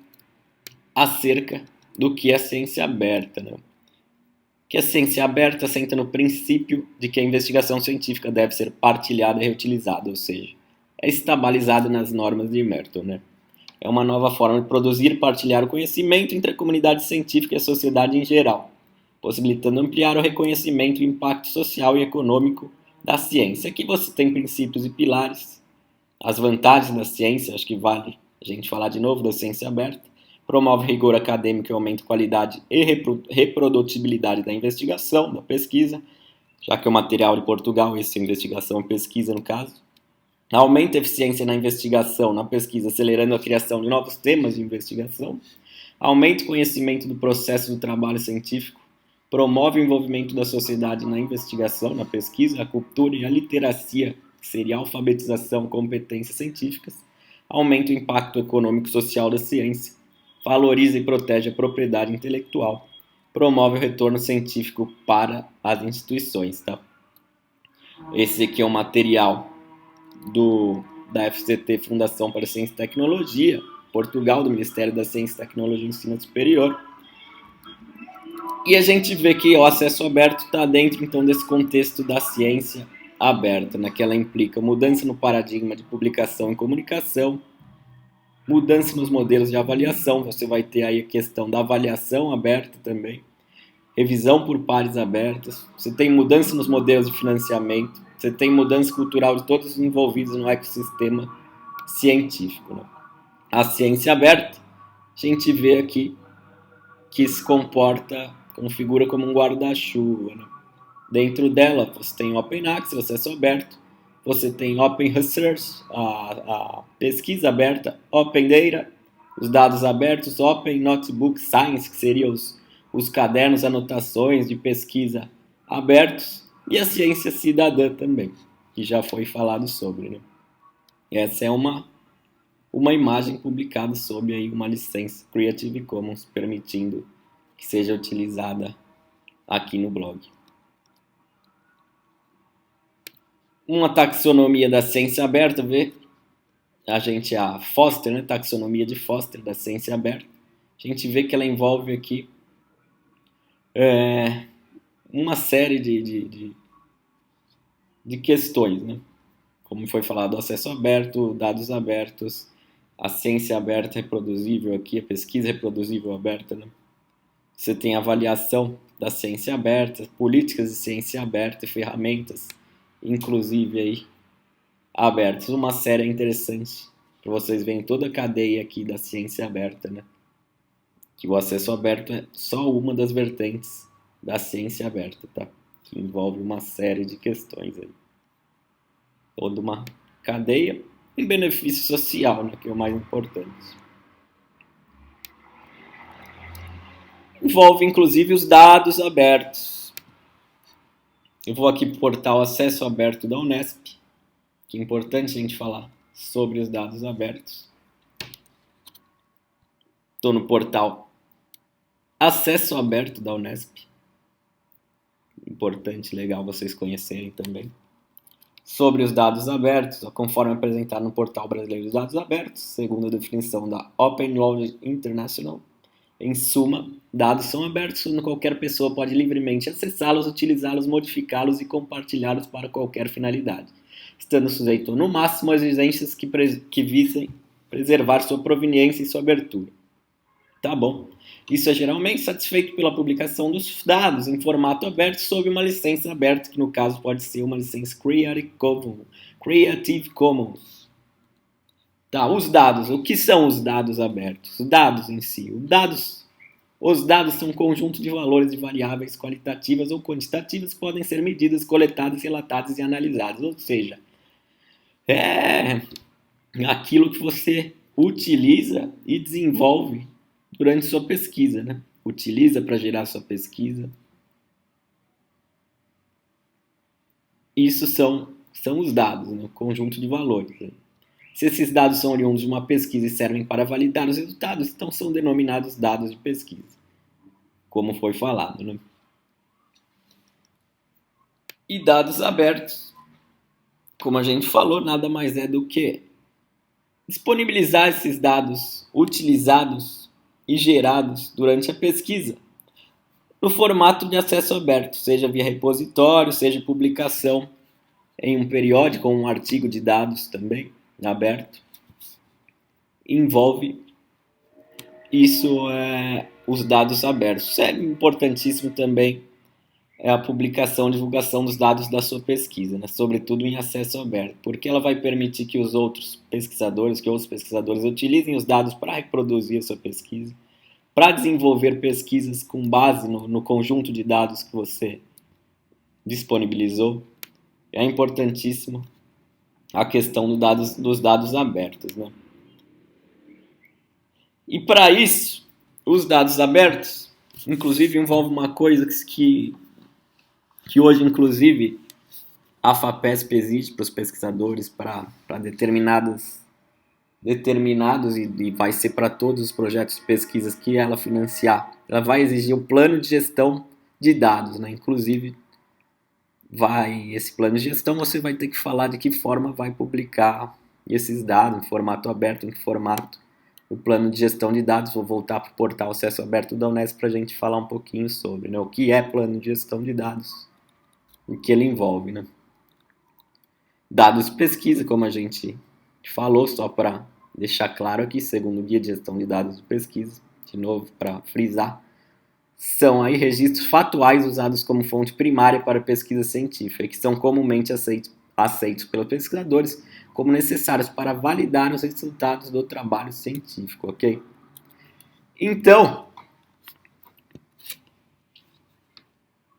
acerca do que é ciência aberta, né? Que a ciência aberta assenta no princípio de que a investigação científica deve ser partilhada e reutilizada, ou seja, está balizado nas normas de Merton, né? É uma nova forma de produzir e partilhar o conhecimento entre a comunidade científica e a sociedade em geral, possibilitando ampliar o reconhecimento e impacto social e econômico da ciência. Aqui você tem princípios e pilares, as vantagens da ciência, acho que vale a gente falar de novo da ciência aberta, promove rigor acadêmico e aumenta a qualidade e reprodutibilidade da investigação, da pesquisa, já que é o material de Portugal, esse é investigação e pesquisa no caso. Aumenta a eficiência na investigação, na pesquisa, acelerando a criação de novos temas de investigação. Aumenta o conhecimento do processo do trabalho científico. Promove o envolvimento da sociedade na investigação, na pesquisa, a cultura e a literacia, que seria a alfabetização, competências científicas. Aumenta o impacto econômico e social da ciência. Valoriza e protege a propriedade intelectual. promove o retorno científico para as instituições, tá? Esse aqui é o material da FCT, Fundação para Ciência e Tecnologia, Portugal, do Ministério da Ciência, Tecnologia e Ensino Superior. E a gente vê que o acesso aberto está dentro, então, desse contexto da ciência aberta, né? Que ela implica mudança no paradigma de publicação e comunicação, mudança nos modelos de avaliação, você vai ter aí a questão da avaliação aberta também, revisão por pares abertas, você tem mudança nos modelos de financiamento, você tem mudança cultural de todos os envolvidos no ecossistema científico, né? A ciência aberta, a gente vê aqui que se configura como um guarda-chuva, né? Dentro dela você tem Open Access, acesso aberto, você tem Open Research, a pesquisa aberta, Open Data, os dados abertos, Open Notebook Science, que seriam os cadernos, anotações de pesquisa abertos, e a ciência cidadã também, que já foi falado sobre, né? Essa é uma imagem publicada sob aí uma licença Creative Commons, permitindo que seja utilizada aqui no blog. Uma taxonomia da ciência aberta, a Foster, né, taxonomia de Foster da ciência aberta, a gente vê que ela envolve aqui uma série de questões, né? Como foi falado, acesso aberto, dados abertos, a ciência aberta reproduzível aqui, a pesquisa reproduzível aberta, né? Você tem a avaliação da ciência aberta, políticas de ciência aberta e ferramentas, inclusive aí, abertas. Uma série interessante para vocês verem toda a cadeia aqui da ciência aberta, né? Que o acesso aberto é só uma das vertentes da ciência aberta, tá? Que envolve uma série de questões aí. Toda uma cadeia e benefício social, né? Que é o mais importante. Envolve, inclusive, os dados abertos. Eu vou aqui para o portal Acesso Aberto da Unesp, que é importante a gente falar sobre os dados abertos. Estou no portal Acesso Aberto da Unesp. Importante, legal vocês conhecerem também. Sobre os dados abertos, conforme apresentado no Portal Brasileiro dos Dados Abertos, segundo a definição da Open Knowledge International, em suma, dados são abertos onde qualquer pessoa pode livremente acessá-los, utilizá-los, modificá-los e compartilhá-los para qualquer finalidade, estando sujeito no máximo a exigências que visem preservar sua proveniência e sua abertura. Tá bom. Isso é geralmente satisfeito pela publicação dos dados em formato aberto sob uma licença aberta, que no caso pode ser uma licença Creative Commons. Tá, os dados. O que são os dados abertos? Os dados em si. Os dados são um conjunto de valores de variáveis qualitativas ou quantitativas que podem ser medidas, coletadas, relatadas e analisadas. Ou seja, é aquilo que você utiliza e desenvolve durante sua pesquisa, né? Utiliza para gerar sua pesquisa. Isso são os dados, né? O conjunto de valores, né? Se esses dados são oriundos de uma pesquisa e servem para validar os resultados, então são denominados dados de pesquisa, como foi falado, né? E dados abertos, como a gente falou, nada mais é do que disponibilizar esses dados utilizados e gerados durante a pesquisa no formato de acesso aberto, seja via repositório, seja publicação em um periódico ou um artigo de dados também aberto. Envolve isso, os dados abertos. Isso é importantíssimo também, a publicação e divulgação dos dados da sua pesquisa, né? Sobretudo em acesso aberto, porque ela vai permitir que outros pesquisadores utilizem os dados para reproduzir a sua pesquisa, para desenvolver pesquisas com base no conjunto de dados que você disponibilizou. É importantíssimo a questão dos dados abertos, né? E para isso, os dados abertos, inclusive, envolve uma coisa que hoje, inclusive, a FAPESP exige para os pesquisadores, para determinados e vai ser para todos os projetos de pesquisas que ela financiar ela vai exigir um plano de gestão de dados, né? Inclusive, esse plano de gestão você vai ter que falar de que forma vai publicar esses dados, em formato aberto, em que formato. O plano de gestão de dados, vou voltar para o portal Acesso Aberto da Unesp para a gente falar um pouquinho sobre, né? O que é plano de gestão de dados, o que ele envolve, né? Dados de pesquisa, como a gente falou, só para deixar claro aqui, segundo o Guia de Gestão de Dados de Pesquisa, de novo para frisar, são aí registros fatuais usados como fonte primária para pesquisa científica, que são comumente aceitos pelos pesquisadores como necessários para validar os resultados do trabalho científico, ok? Então,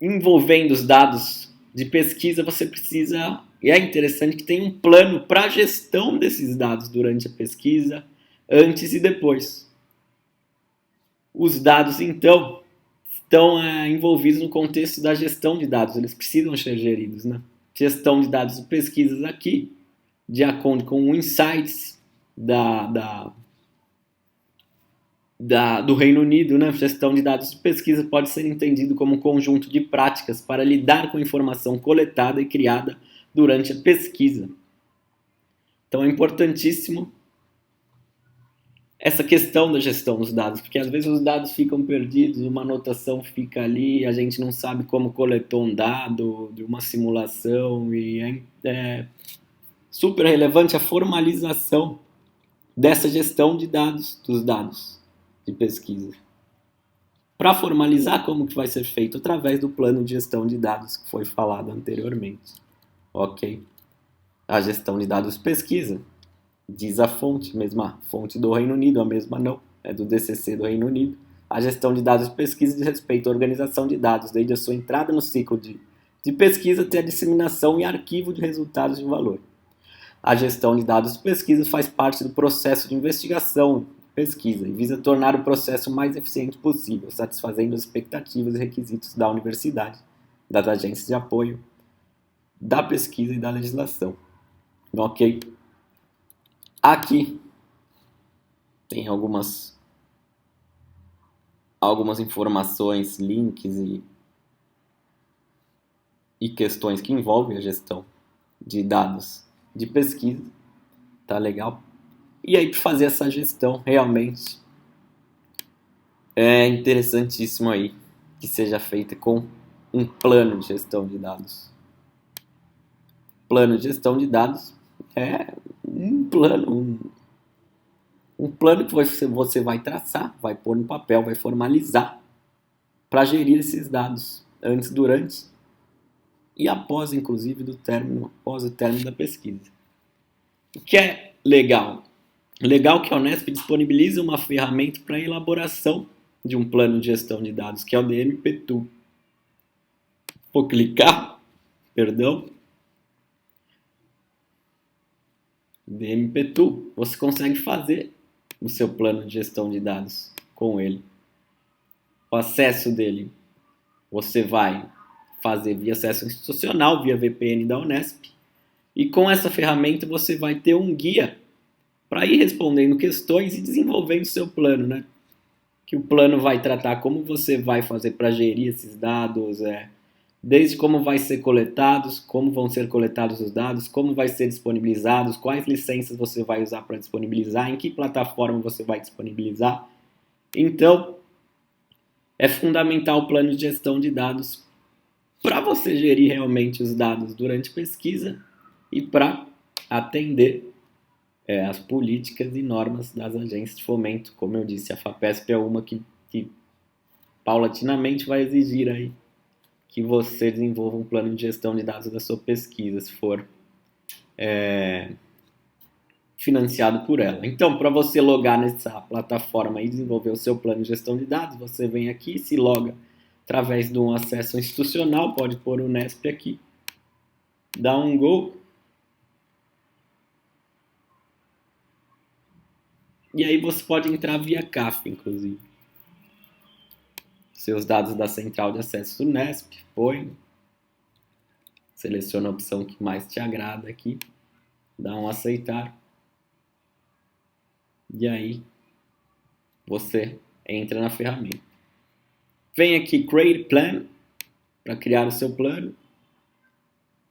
envolvendo os dados de pesquisa, você precisa, e é interessante que tem um plano para a gestão desses dados durante a pesquisa, antes e depois. Os dados, então, estão envolvidos no contexto da gestão de dados, eles precisam ser geridos, né? Gestão de dados de pesquisas aqui, de acordo com o Insights do Reino Unido, né? Gestão de dados de pesquisa pode ser entendido como um conjunto de práticas para lidar com a informação coletada e criada durante a pesquisa. Então é importantíssimo essa questão da gestão dos dados, porque às vezes os dados ficam perdidos, uma anotação fica ali, a gente não sabe como coletou um dado de uma simulação, e é super relevante a formalização dessa gestão de dados, dos dados de pesquisa. Para formalizar, como que vai ser feito? Através do plano de gestão de dados que foi falado anteriormente. Ok? A gestão de dados de pesquisa. Diz a fonte, mesma fonte do Reino Unido, a mesma não, é do DCC do Reino Unido. A gestão de dados de pesquisa diz respeito à organização de dados, desde a sua entrada no ciclo de pesquisa até a disseminação e arquivo de resultados de valor. A gestão de dados de pesquisa faz parte do processo de investigação, pesquisa, e visa tornar o processo o mais eficiente possível, satisfazendo as expectativas e requisitos da universidade, das agências de apoio, da pesquisa e da legislação. Ok? Aqui tem algumas informações, links e questões que envolvem a gestão de dados de pesquisa, tá legal? E aí, para fazer essa gestão, realmente é interessantíssimo aí que seja feita com um plano de gestão de dados. Plano de gestão de dados é um plano que você vai traçar, vai pôr no papel, vai formalizar para gerir esses dados antes, durante e após, inclusive, após o término da pesquisa. O que é legal? Legal que a Unesp disponibiliza uma ferramenta para a elaboração de um plano de gestão de dados, que é o DMP-Tool. Vou clicar, DMP-Tool, você consegue fazer o seu plano de gestão de dados com ele. O acesso dele você vai fazer via acesso institucional, via VPN da Unesp, e com essa ferramenta você vai ter um guia para ir respondendo questões e desenvolvendo o seu plano, né? Que o plano vai tratar como você vai fazer para gerir esses dados, desde como vai ser coletados, como vão ser coletados os dados, como vai ser disponibilizados, quais licenças você vai usar para disponibilizar, em que plataforma você vai disponibilizar. Então, é fundamental o plano de gestão de dados para você gerir realmente os dados durante a pesquisa e para atender as políticas e normas das agências de fomento. Como eu disse, a FAPESP é uma que paulatinamente vai exigir aí que você desenvolva um plano de gestão de dados da sua pesquisa, se for financiado por ela. Então, para você logar nessa plataforma e desenvolver o seu plano de gestão de dados, você vem aqui, se loga através de um acesso institucional, pode pôr o Unesp aqui, dá um go, e aí você pode entrar via CAF, inclusive. Seus dados da central de acesso do Unesp, põe, seleciona a opção que mais te agrada aqui, dá um aceitar, e aí você entra na ferramenta. Vem aqui Create Plan para criar o seu plano.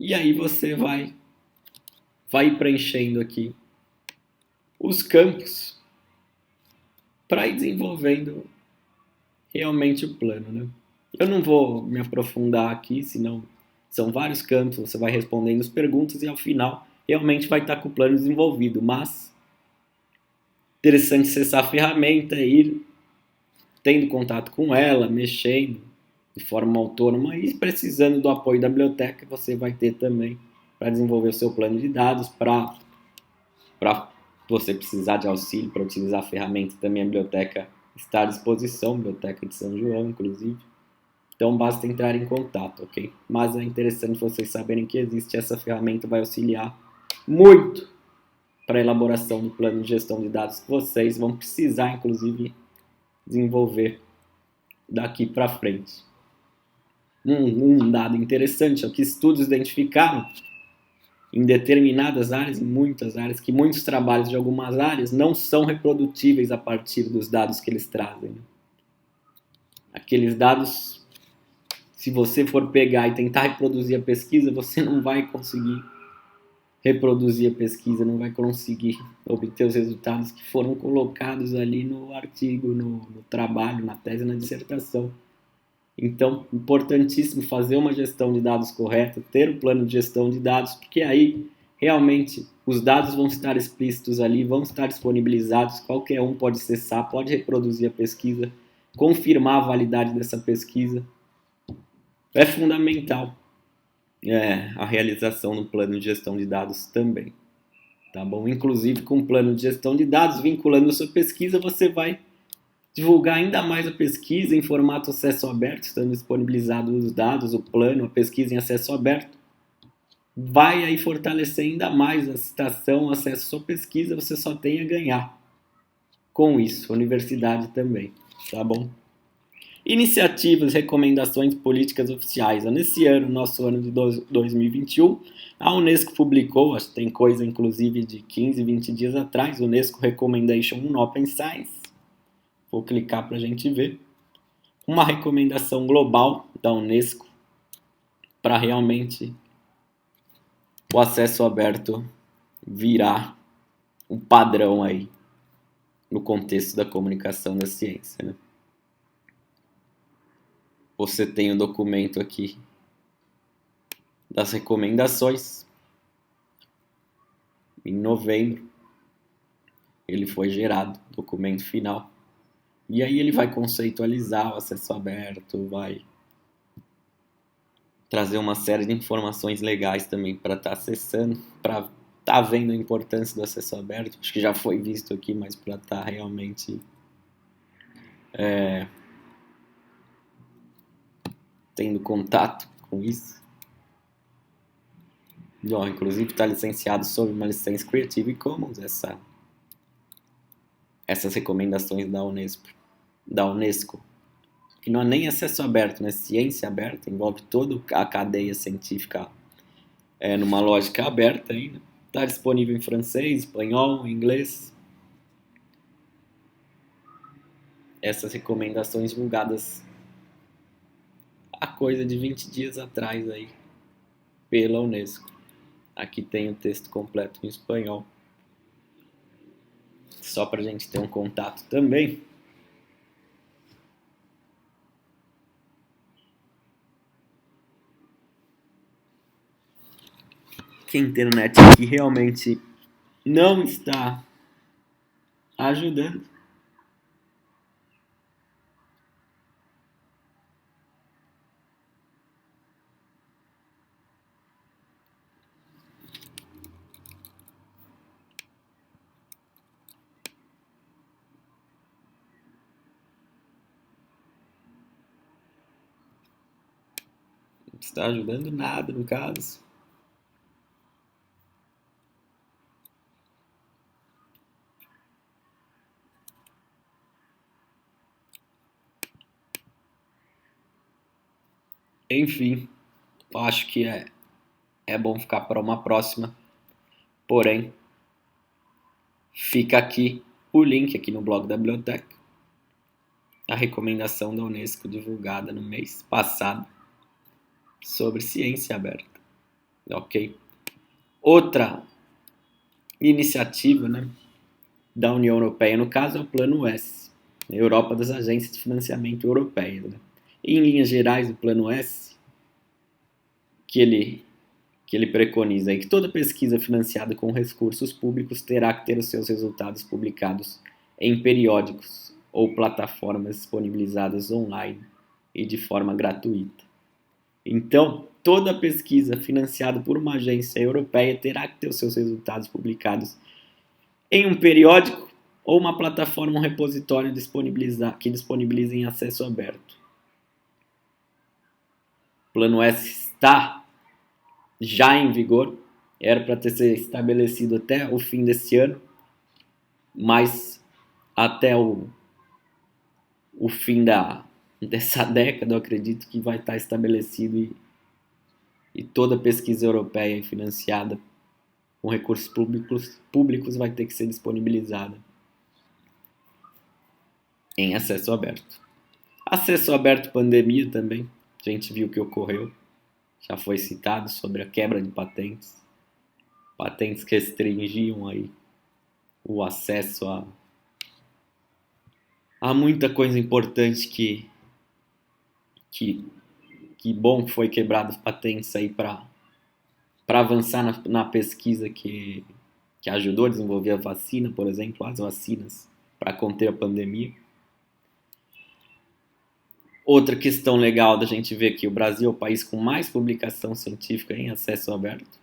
E aí você vai preenchendo aqui os campos para ir desenvolvendo realmente o plano, né? Eu não vou me aprofundar aqui, senão são vários campos, você vai respondendo as perguntas e ao final realmente vai estar com o plano desenvolvido, mas interessante acessar a ferramenta, ir tendo contato com ela, mexendo de forma autônoma e precisando do apoio da biblioteca, você vai ter também para desenvolver o seu plano de dados, para você precisar de auxílio para utilizar a ferramenta, também a biblioteca está à disposição, biblioteca de São João, inclusive. Então basta entrar em contato, ok? Mas é interessante vocês saberem que existe essa ferramenta, vai auxiliar muito para a elaboração do plano de gestão de dados que vocês vão precisar, inclusive, desenvolver daqui para frente. Um dado interessante é que estudos identificaram em determinadas áreas, em muitas áreas, que muitos trabalhos de algumas áreas não são reprodutíveis a partir dos dados que eles trazem. Aqueles dados, se você for pegar e tentar reproduzir a pesquisa, você não vai conseguir reproduzir a pesquisa, não vai conseguir obter os resultados que foram colocados ali no artigo, no trabalho, na tese, na dissertação. Então, importantíssimo fazer uma gestão de dados correta, ter um plano de gestão de dados, porque aí realmente os dados vão estar explícitos ali, vão estar disponibilizados, qualquer um pode acessar, pode reproduzir a pesquisa, confirmar a validade dessa pesquisa. É fundamental a realização do plano de gestão de dados também, tá bom? Inclusive com o plano de gestão de dados, vinculando a sua pesquisa, você vai divulgar ainda mais a pesquisa em formato acesso aberto, estando disponibilizados os dados, o plano, a pesquisa em acesso aberto. Vai aí fortalecer ainda mais a citação, o acesso à sua pesquisa, você só tem a ganhar com isso, a universidade também, tá bom? Iniciativas, recomendações políticas oficiais. Nesse ano, nosso ano de 2021, a Unesco publicou, acho que tem coisa inclusive de 15, 20 dias atrás, Unesco Recommendation on Open Science. Vou clicar para a gente ver. Uma recomendação global da Unesco para realmente o acesso aberto virar um padrão aí no contexto da comunicação da ciência, né? Você tem o documento aqui das recomendações. Em novembro ele foi gerado, documento final. E aí ele vai conceitualizar o acesso aberto, vai trazer uma série de informações legais também para estar acessando, para estar vendo a importância do acesso aberto. Acho que já foi visto aqui, mas para estar realmente tendo contato com isso. Inclusive está licenciado sob uma licença Creative Commons, essas recomendações da Unesco, que não é nem acesso aberto, né? Ciência aberta, envolve toda a cadeia científica numa lógica aberta ainda. Está disponível em francês, espanhol, inglês. Essas recomendações divulgadas há coisa de 20 dias atrás aí, pela Unesco. Aqui tem o texto completo em espanhol, só para a gente ter um contato também. Que a internet aqui realmente não está ajudando. Não está ajudando nada no caso. Enfim, acho que é bom ficar para uma próxima. Porém, fica aqui o link aqui no blog da biblioteca a recomendação da Unesco divulgada no mês passado sobre ciência aberta. Ok? Outra iniciativa, né, da União Europeia, no caso, é o Plano S, a Europa das Agências de Financiamento Europeias. Né? Em linhas gerais, o Plano S, que ele preconiza é que toda pesquisa financiada com recursos públicos terá que ter os seus resultados publicados em periódicos ou plataformas disponibilizadas online e de forma gratuita. Então, toda pesquisa financiada por uma agência europeia terá que ter os seus resultados publicados em um periódico ou uma plataforma, um repositório que disponibilize em acesso aberto. O Plano S está já em vigor, era para ter sido estabelecido até o fim desse ano, mas até o fim dessa década, eu acredito que vai estar estabelecido e toda pesquisa europeia financiada com recursos públicos vai ter que ser disponibilizada em acesso aberto. Acesso aberto pandemia também, a gente viu o que ocorreu, já foi citado sobre a quebra de patentes que restringiam aí o acesso a muita coisa importante que bom que foi quebrado as patentes aí para avançar na pesquisa que ajudou a desenvolver a vacina, por exemplo, as vacinas para conter a pandemia. Outra questão legal da gente ver que o Brasil é o país com mais publicação científica em acesso aberto.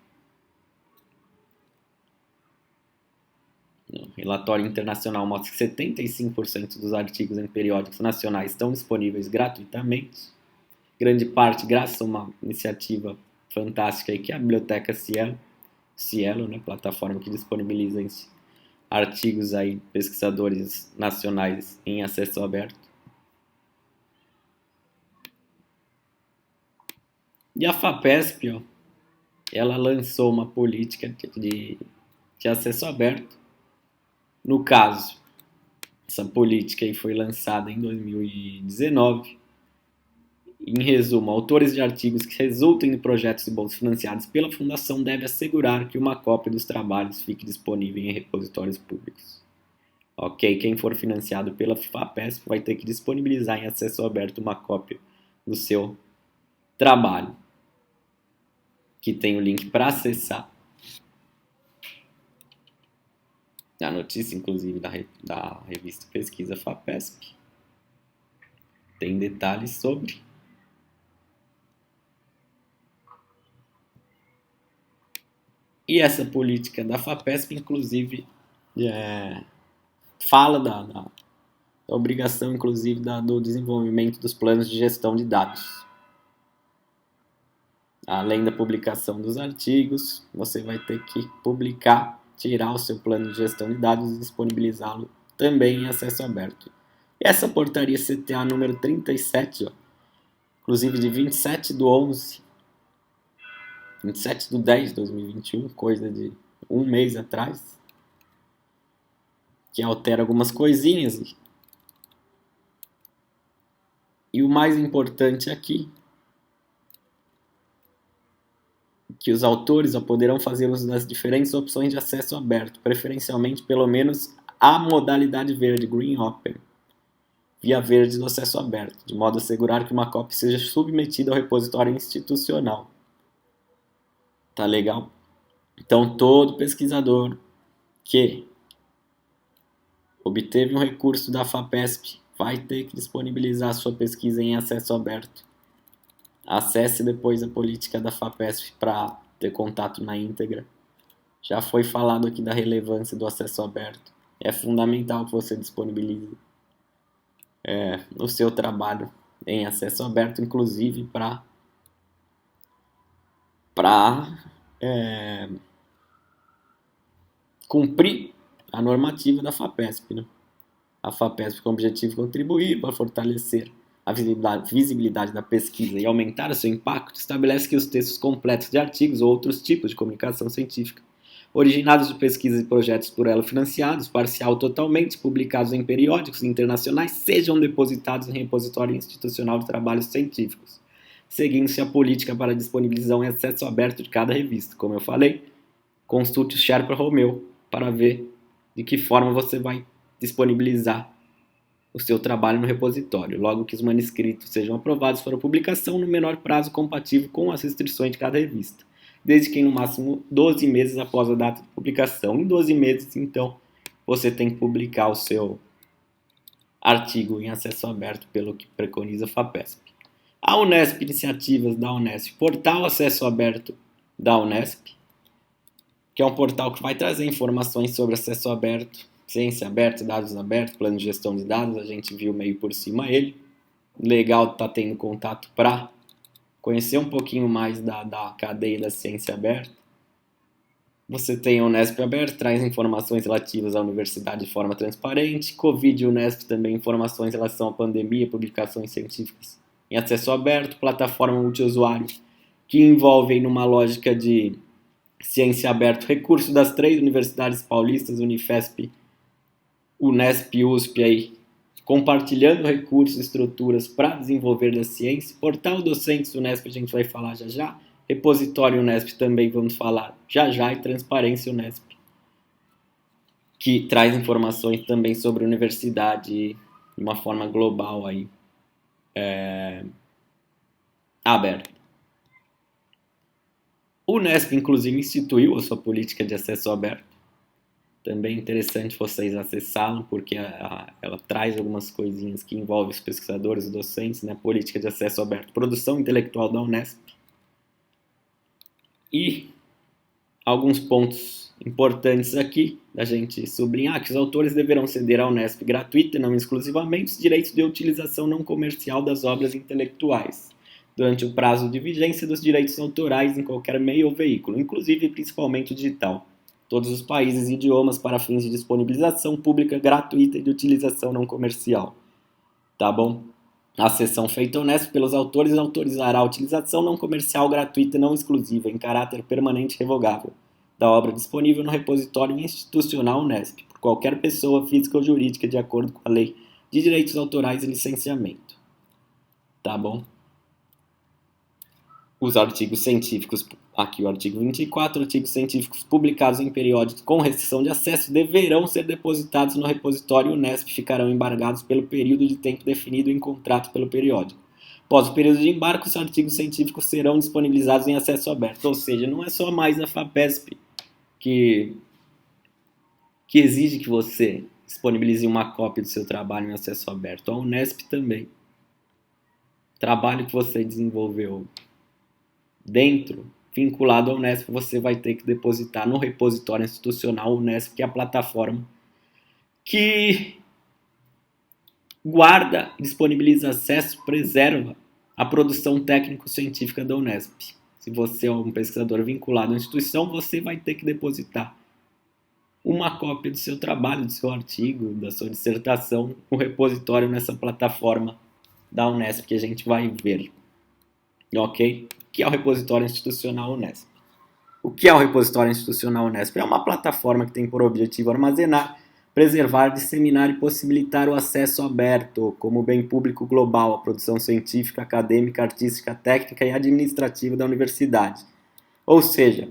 O relatório internacional mostra que 75% dos artigos em periódicos nacionais estão disponíveis gratuitamente, grande parte graças a uma iniciativa fantástica aí, que é a Biblioteca Cielo, né, plataforma que disponibiliza artigos aí, pesquisadores nacionais em acesso aberto. E a FAPESP, ó, ela lançou uma política de acesso aberto. No caso, essa política aí foi lançada em 2019. Em resumo, autores de artigos que resultem de projetos de bolsa financiados pela Fundação devem assegurar que uma cópia dos trabalhos fique disponível em repositórios públicos. Ok, quem for financiado pela FAPESP vai ter que disponibilizar em acesso aberto uma cópia do seu trabalho, que tem o link para acessar. A notícia, inclusive, da revista Pesquisa FAPESP tem detalhes sobre. E essa política da FAPESP, inclusive, fala da obrigação, inclusive, do desenvolvimento dos planos de gestão de dados. Além da publicação dos artigos, você vai ter que tirar o seu plano de gestão de dados e disponibilizá-lo também em acesso aberto. E essa portaria CTA número 37, ó, inclusive de 27 de 10 de 2021, coisa de um mês atrás, que altera algumas coisinhas. E o mais importante aqui, que os autores poderão fazer uso das diferentes opções de acesso aberto, preferencialmente pelo menos a modalidade verde, Green Open, via verde do acesso aberto, de modo a assegurar que uma cópia seja submetida ao repositório institucional. Tá legal? Então, todo pesquisador que obteve um recurso da FAPESP vai ter que disponibilizar sua pesquisa em acesso aberto. Acesse depois a política da FAPESP para ter contato na íntegra. Já foi falado aqui da relevância do acesso aberto. É fundamental que você disponibilize o seu trabalho em acesso aberto, inclusive para cumprir a normativa da FAPESP. Né? A FAPESP com o objetivo de contribuir para fortalecer a visibilidade da pesquisa e aumentar o seu impacto, estabelece que os textos completos de artigos ou outros tipos de comunicação científica originados de pesquisas e projetos por ela financiados, parcial ou totalmente, publicados em periódicos internacionais, sejam depositados em repositório institucional de trabalhos científicos, seguindo-se a política para disponibilização e acesso aberto de cada revista. Como eu falei, consulte o Sherpa Romeu para ver de que forma você vai disponibilizar o seu trabalho no repositório, logo que os manuscritos sejam aprovados para publicação no menor prazo compatível com as restrições de cada revista, desde que no máximo 12 meses após a data de publicação. Em 12 meses, então, você tem que publicar o seu artigo em acesso aberto, pelo que preconiza a FAPESP. A Unesp, iniciativas da Unesp, portal acesso aberto da Unesp, que é um portal que vai trazer informações sobre acesso aberto, ciência aberta, dados abertos, plano de gestão de dados, a gente viu meio por cima ele. Legal estar tendo contato para conhecer um pouquinho mais da cadeia da ciência aberta. Você tem a Unesp aberto, traz informações relativas à universidade de forma transparente. Covid e Unesp também informações em relação à pandemia, publicações científicas em acesso aberto. Plataforma multiusuário, que envolve numa lógica de ciência aberta recursos das 3 universidades paulistas, Unifesp, Unesp e USP aí, compartilhando recursos e estruturas para desenvolver da ciência. Portal Docentes Unesp a gente vai falar já já. Repositório Unesp também vamos falar já já. E Transparência Unesp, que traz informações também sobre a universidade de uma forma global aí, aberta. O Unesp, inclusive, instituiu a sua política de acesso aberto. Também é interessante vocês acessá-la, porque ela traz algumas coisinhas que envolvem os pesquisadores e docentes, né? Política de acesso aberto, produção intelectual da Unesp. E alguns pontos importantes aqui da gente sublinhar, que os autores deverão ceder à Unesp gratuita e não exclusivamente os direitos de utilização não comercial das obras intelectuais, durante o prazo de vigência dos direitos autorais em qualquer meio ou veículo, inclusive e principalmente o digital. Todos os países e idiomas para fins de disponibilização pública gratuita e de utilização não comercial. Tá bom? A cessão feita à Unesp pelos autores autorizará a utilização não comercial gratuita e não exclusiva, em caráter permanente e revogável, da obra disponível no repositório institucional Unesp, por qualquer pessoa física ou jurídica, de acordo com a Lei de Direitos Autorais e Licenciamento. Tá bom? Os artigos científicos, aqui o artigo 24, artigos científicos publicados em periódicos com restrição de acesso deverão ser depositados no repositório Unesp e ficarão embargados pelo período de tempo definido em contrato pelo periódico. Após o período de embargo, os artigos científicos serão disponibilizados em acesso aberto, ou seja, não é só mais a FAPESP que exige que você disponibilize uma cópia do seu trabalho em acesso aberto, a Unesp também. Trabalho que você desenvolveu dentro, vinculado à Unesp, você vai ter que depositar no repositório institucional Unesp, que é a plataforma que guarda, disponibiliza acesso, preserva a produção técnico-científica da Unesp. Se você é um pesquisador vinculado à instituição, você vai ter que depositar uma cópia do seu trabalho, do seu artigo, da sua dissertação, no repositório nessa plataforma da Unesp que a gente vai ver. Ok? Que é o repositório institucional Unesp. O que é o repositório institucional Unesp? É uma plataforma que tem por objetivo armazenar, preservar, disseminar e possibilitar o acesso aberto como bem público global à produção científica, acadêmica, artística, técnica e administrativa da universidade. Ou seja,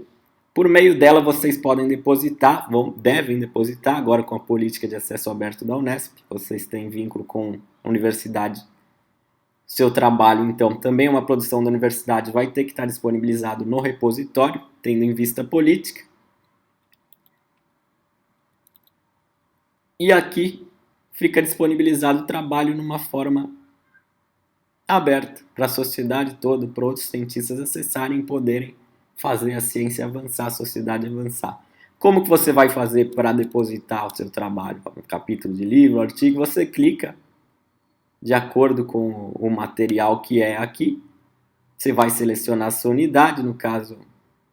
por meio dela vocês podem depositar, devem depositar, agora com a política de acesso aberto da Unesp, vocês têm vínculo com a universidade. Seu trabalho, então, também é uma produção da universidade, vai ter que estar disponibilizado no repositório, tendo em vista a política. E aqui fica disponibilizado o trabalho numa forma aberta para a sociedade toda, para outros cientistas acessarem e poderem fazer a ciência avançar, a sociedade avançar. Como que você vai fazer para depositar o seu trabalho? Um capítulo de livro, artigo, você clica de acordo com o material que é aqui. Você vai selecionar a sua unidade, no caso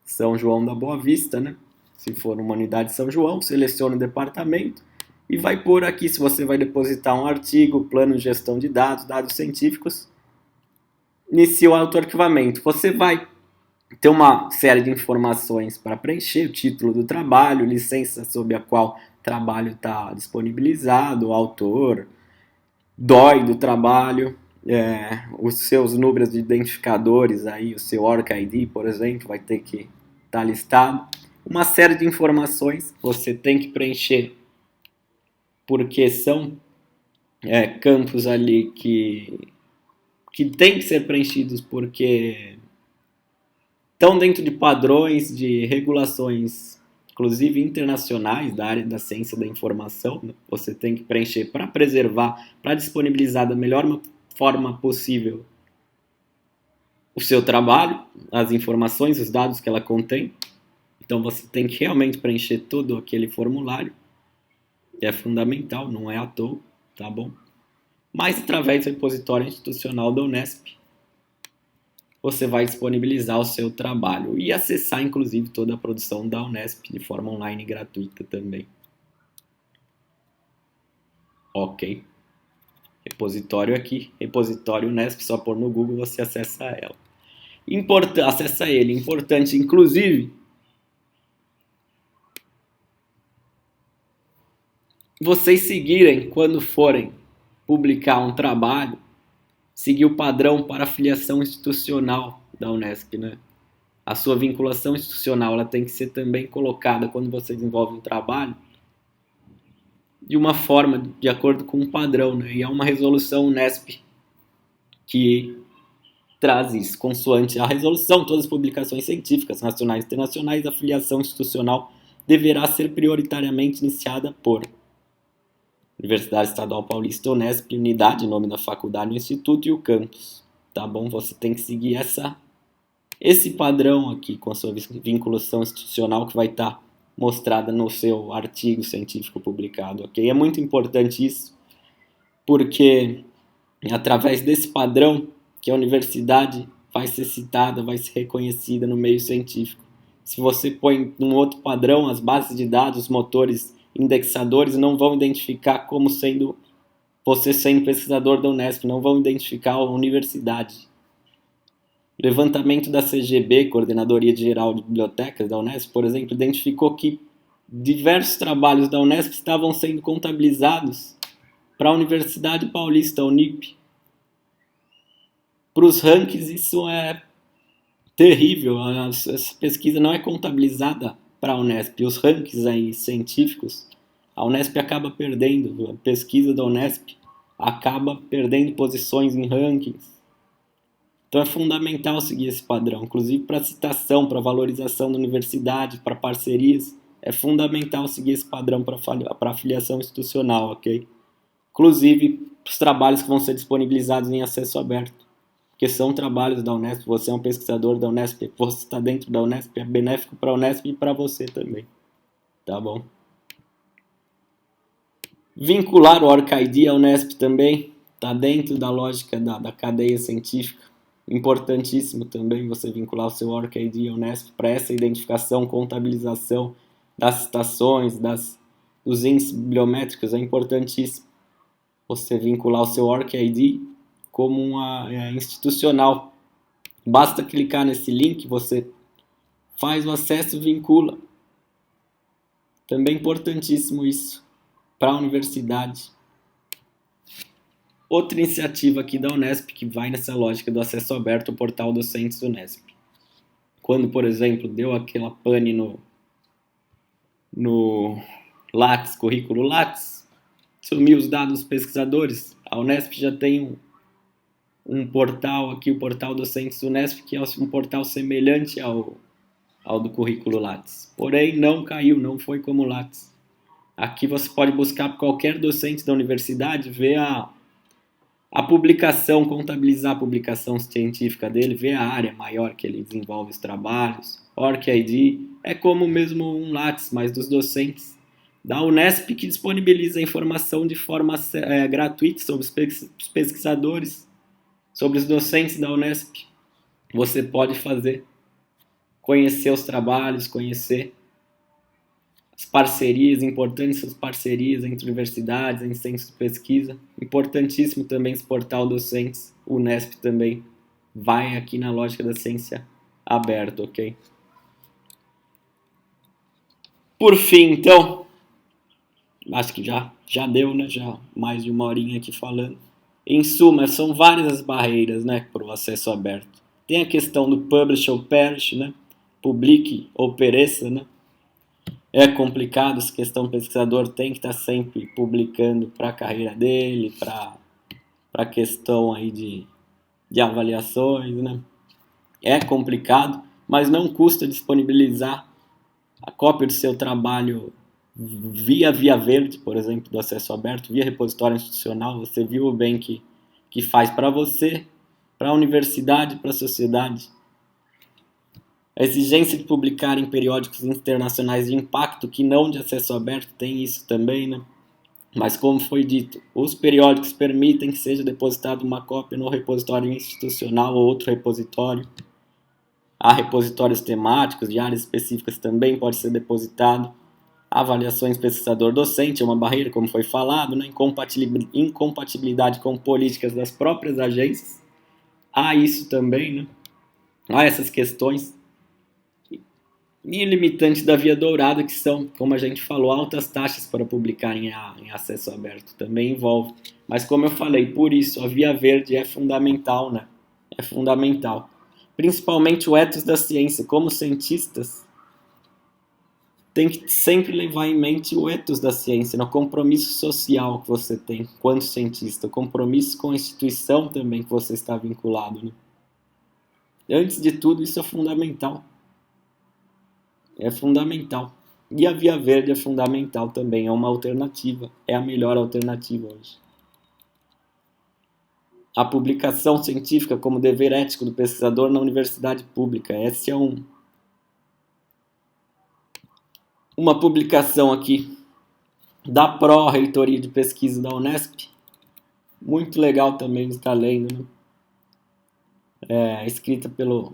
São João da Boa Vista, né? Se for uma unidade São João, seleciona o departamento e vai pôr aqui se você vai depositar um artigo, plano de gestão de dados, dados científicos. Inicia o autoarquivamento. Você vai Tem uma série de informações para preencher: o título do trabalho, licença sob a qual o trabalho está disponibilizado, o autor, DOI do trabalho, os seus números de identificadores, aí, o seu ORC-ID, por exemplo, vai ter que estar listado. Uma série de informações você tem que preencher, porque são campos ali que tem que ser preenchidos, porque estão dentro de padrões de regulações, inclusive internacionais, da área da ciência da informação. Você tem que preencher para preservar, para disponibilizar da melhor forma possível o seu trabalho, as informações, os dados que ela contém. Então você tem que realmente preencher todo aquele formulário. É fundamental, não é à toa, tá bom? Mas através do repositório institucional da Unesp, você vai disponibilizar o seu trabalho e acessar, inclusive, toda a produção da Unesp de forma online gratuita também. Ok. Repositório aqui, repositório Unesp, só pôr no Google você acessa ela. Acessa ele. Importante, inclusive, vocês seguirem, quando forem publicar um trabalho, seguir o padrão para a filiação institucional da Unesp, né? A sua vinculação institucional ela tem que ser também colocada quando você desenvolve um trabalho de uma forma, de acordo com um padrão, né? E é uma resolução Unesp que traz isso, consoante a resolução, todas as publicações científicas, nacionais e internacionais, a filiação institucional deverá ser prioritariamente iniciada por Universidade Estadual Paulista, Unesp, unidade, nome da faculdade, o instituto e o campus. Tá bom? Você tem que seguir esse padrão aqui com a sua vinculação institucional que vai estar mostrada no seu artigo científico publicado, ok? É muito importante isso, porque é através desse padrão que a universidade vai ser citada, vai ser reconhecida no meio científico. Se você põe num outro padrão, as bases de dados, os motores indexadores não vão identificar como sendo você sendo pesquisador da Unesp, não vão identificar a universidade. O levantamento da CGB, Coordenadoria Geral de Bibliotecas da Unesp, por exemplo, identificou que diversos trabalhos da Unesp estavam sendo contabilizados para a Universidade Paulista, a Unip. Para os rankings, isso é terrível. Essa pesquisa não é contabilizada para a Unesp. Os rankings aí científicos, a Unesp acaba perdendo. A pesquisa da Unesp acaba perdendo posições em rankings. Então é fundamental seguir esse padrão, inclusive para citação, para valorização da universidade, para parcerias, é fundamental seguir esse padrão para afiliação institucional, ok? Inclusive os trabalhos que vão ser disponibilizados em acesso aberto, porque são trabalhos da Unesp, você é um pesquisador da Unesp, você está dentro da Unesp, é benéfico para a Unesp e para você também, tá bom? Vincular o ORCID à Unesp também, está dentro da lógica da cadeia científica. Importantíssimo também você vincular o seu ORCID à Unesp para essa identificação, contabilização das citações, dos índices bibliométricos, é importantíssimo você vincular o seu ORCID como uma institucional. Basta clicar nesse link, você faz o acesso e vincula. Também é importantíssimo isso para a universidade. Outra iniciativa aqui da Unesp que vai nessa lógica do acesso aberto ao portal Docentes Unesp. Quando, por exemplo, deu aquela pane no Lattes, currículo Lattes, sumiu os dados dos pesquisadores, a Unesp já tem um portal aqui, o portal Docentes Unesp, que é um portal semelhante ao do currículo Lattes. Porém, não caiu, não foi como o Lattes. Aqui você pode buscar qualquer docente da universidade, ver a publicação, contabilizar a publicação científica dele, ver a área maior que ele desenvolve os trabalhos. ORCID é como mesmo um Lattes, mas dos docentes da Unesp, que disponibiliza a informação de forma gratuita sobre os pesquisadores, sobre os docentes da Unesp. Você pode conhecer os trabalhos, conhecer as parcerias, importantes as parcerias entre universidades, em centros de pesquisa. Importantíssimo também esse portal docentes. O Unesp também vai aqui na lógica da ciência aberto, ok? Por fim, então, acho que já deu, né? Já mais de uma horinha aqui falando. Em suma, são várias as barreiras, né, para o acesso aberto. Tem a questão do publish ou perish, né? Publique ou pereça, né? É complicado, essa questão do pesquisador tem que estar sempre publicando para a carreira dele, para a questão aí de avaliações, né? É complicado, mas não custa disponibilizar a cópia do seu trabalho via Via Verde, por exemplo, do acesso aberto, via repositório institucional. Você viu o bem que faz para você, para a universidade, para a sociedade. A exigência de publicar em periódicos internacionais de impacto, que não de acesso aberto, tem isso também, né? Mas como foi dito, os periódicos permitem que seja depositada uma cópia no repositório institucional ou outro repositório. Há repositórios temáticos de áreas específicas também pode ser depositado. Avaliações pesquisador-docente é uma barreira, como foi falado, né? Incompatibilidade com políticas das próprias agências. Há isso também, né? Há essas questões. E limitantes da via dourada, que são, como a gente falou, altas taxas para publicar em acesso aberto, também envolve. Mas como eu falei, por isso a via verde é fundamental, né? É fundamental. Principalmente o ethos da ciência. Como cientistas, tem que sempre levar em mente o ethos da ciência, o compromisso social que você tem enquanto cientista, o compromisso com a instituição também que você está vinculado, né? Antes de tudo, isso é fundamental. É fundamental. E a via verde é fundamental também, é uma alternativa, é a melhor alternativa hoje. A publicação científica como dever ético do pesquisador na universidade pública. Essa é uma publicação aqui da Pró-Reitoria de Pesquisa da Unesp. Muito legal também de estar lendo, né? Escrita pelo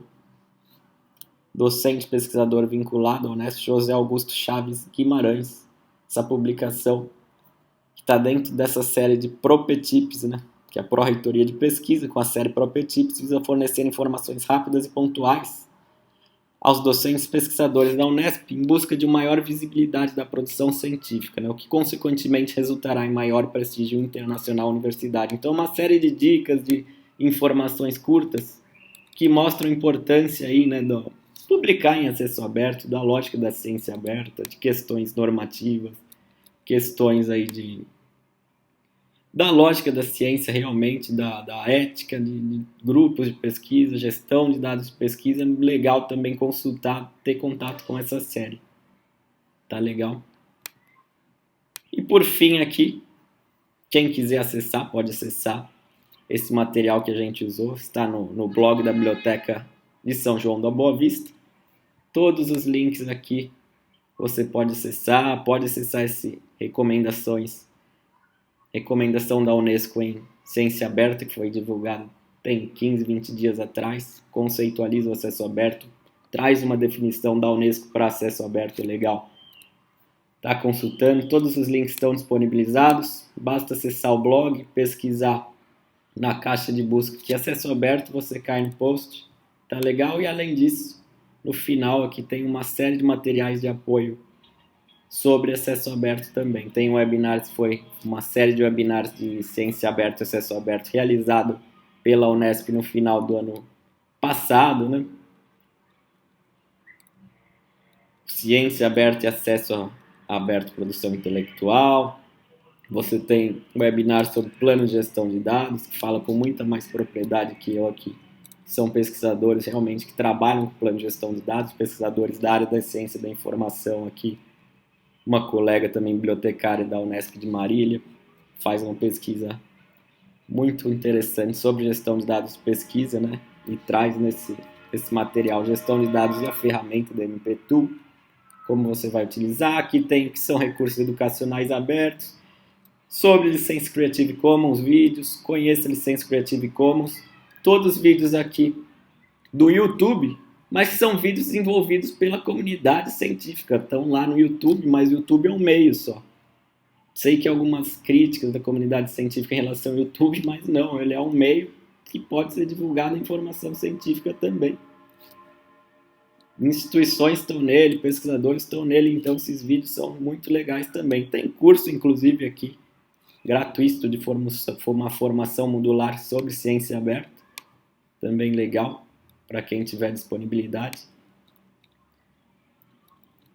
docente pesquisador vinculado ao Unesp, José Augusto Chaves Guimarães. Essa publicação que está dentro dessa série de Propetips, né? Que é a Pró-Reitoria de Pesquisa, com a série Propetips, visa fornecer informações rápidas e pontuais aos docentes e pesquisadores da Unesp em busca de maior visibilidade da produção científica, né? O que consequentemente resultará em maior prestígio internacional à universidade. Então, uma série de dicas, de informações curtas que mostram a importância aí, né, do publicar em acesso aberto, da lógica da ciência aberta, de questões normativas, questões aí da lógica da ciência realmente, da ética de grupos de pesquisa, gestão de dados de pesquisa. É legal também consultar, ter contato com essa série. Tá legal? E por fim aqui, quem quiser acessar, pode acessar esse material que a gente usou, está no blog da Biblioteca de São João da Boa Vista. Todos os links aqui você pode acessar esse recomendação da Unesco em Ciência Aberta, que foi divulgada tem 15, 20 dias atrás, conceitualiza o acesso aberto, traz uma definição da Unesco para acesso aberto legal. Está consultando, todos os links estão disponibilizados, basta acessar o blog, pesquisar na caixa de busca que acesso aberto, você cai no post, tá legal? E além disso, no final aqui tem uma série de materiais de apoio sobre acesso aberto também. Tem webinars, foi uma série de webinars de ciência aberta e acesso aberto realizado pela Unesp no final do ano passado, né? Ciência aberta e acesso aberto, produção intelectual. Você tem webinar sobre plano de gestão de dados, que fala com muita mais propriedade que eu aqui. São pesquisadores realmente que trabalham com plano de gestão de dados, pesquisadores da área da ciência da informação aqui. Uma colega também bibliotecária da Unesp de Marília, faz uma pesquisa muito interessante sobre gestão de dados de pesquisa, né? E traz esse material, gestão de dados e a ferramenta da MP2, como você vai utilizar. Aqui tem o que são recursos educacionais abertos, sobre licença Creative Commons, vídeos, conheça a licença Creative Commons, todos os vídeos aqui do YouTube, mas são vídeos desenvolvidos pela comunidade científica, estão lá no YouTube, mas o YouTube é um meio só. Sei que algumas críticas da comunidade científica em relação ao YouTube, mas não, ele é um meio que pode ser divulgado a informação científica também. instituições estão nele, pesquisadores estão nele, então esses vídeos são muito legais também. Tem curso, inclusive, aqui, gratuito de uma formação modular sobre ciência aberta, também legal, para quem tiver disponibilidade.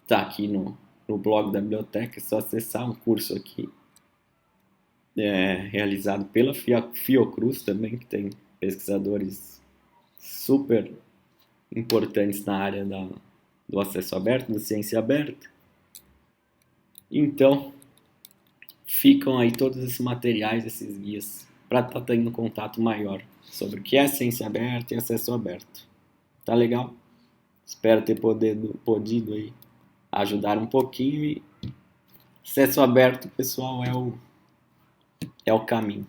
Está aqui no blog da biblioteca, é só acessar um curso aqui, realizado pela Fiocruz também, que tem pesquisadores super importantes na área do acesso aberto, da ciência aberta. Então, ficam aí todos esses materiais, esses guias, para estar tendo um contato maior sobre o que é ciência aberta e acesso aberto. Tá legal? Espero ter podido aí ajudar um pouquinho, e acesso aberto, pessoal, é o caminho.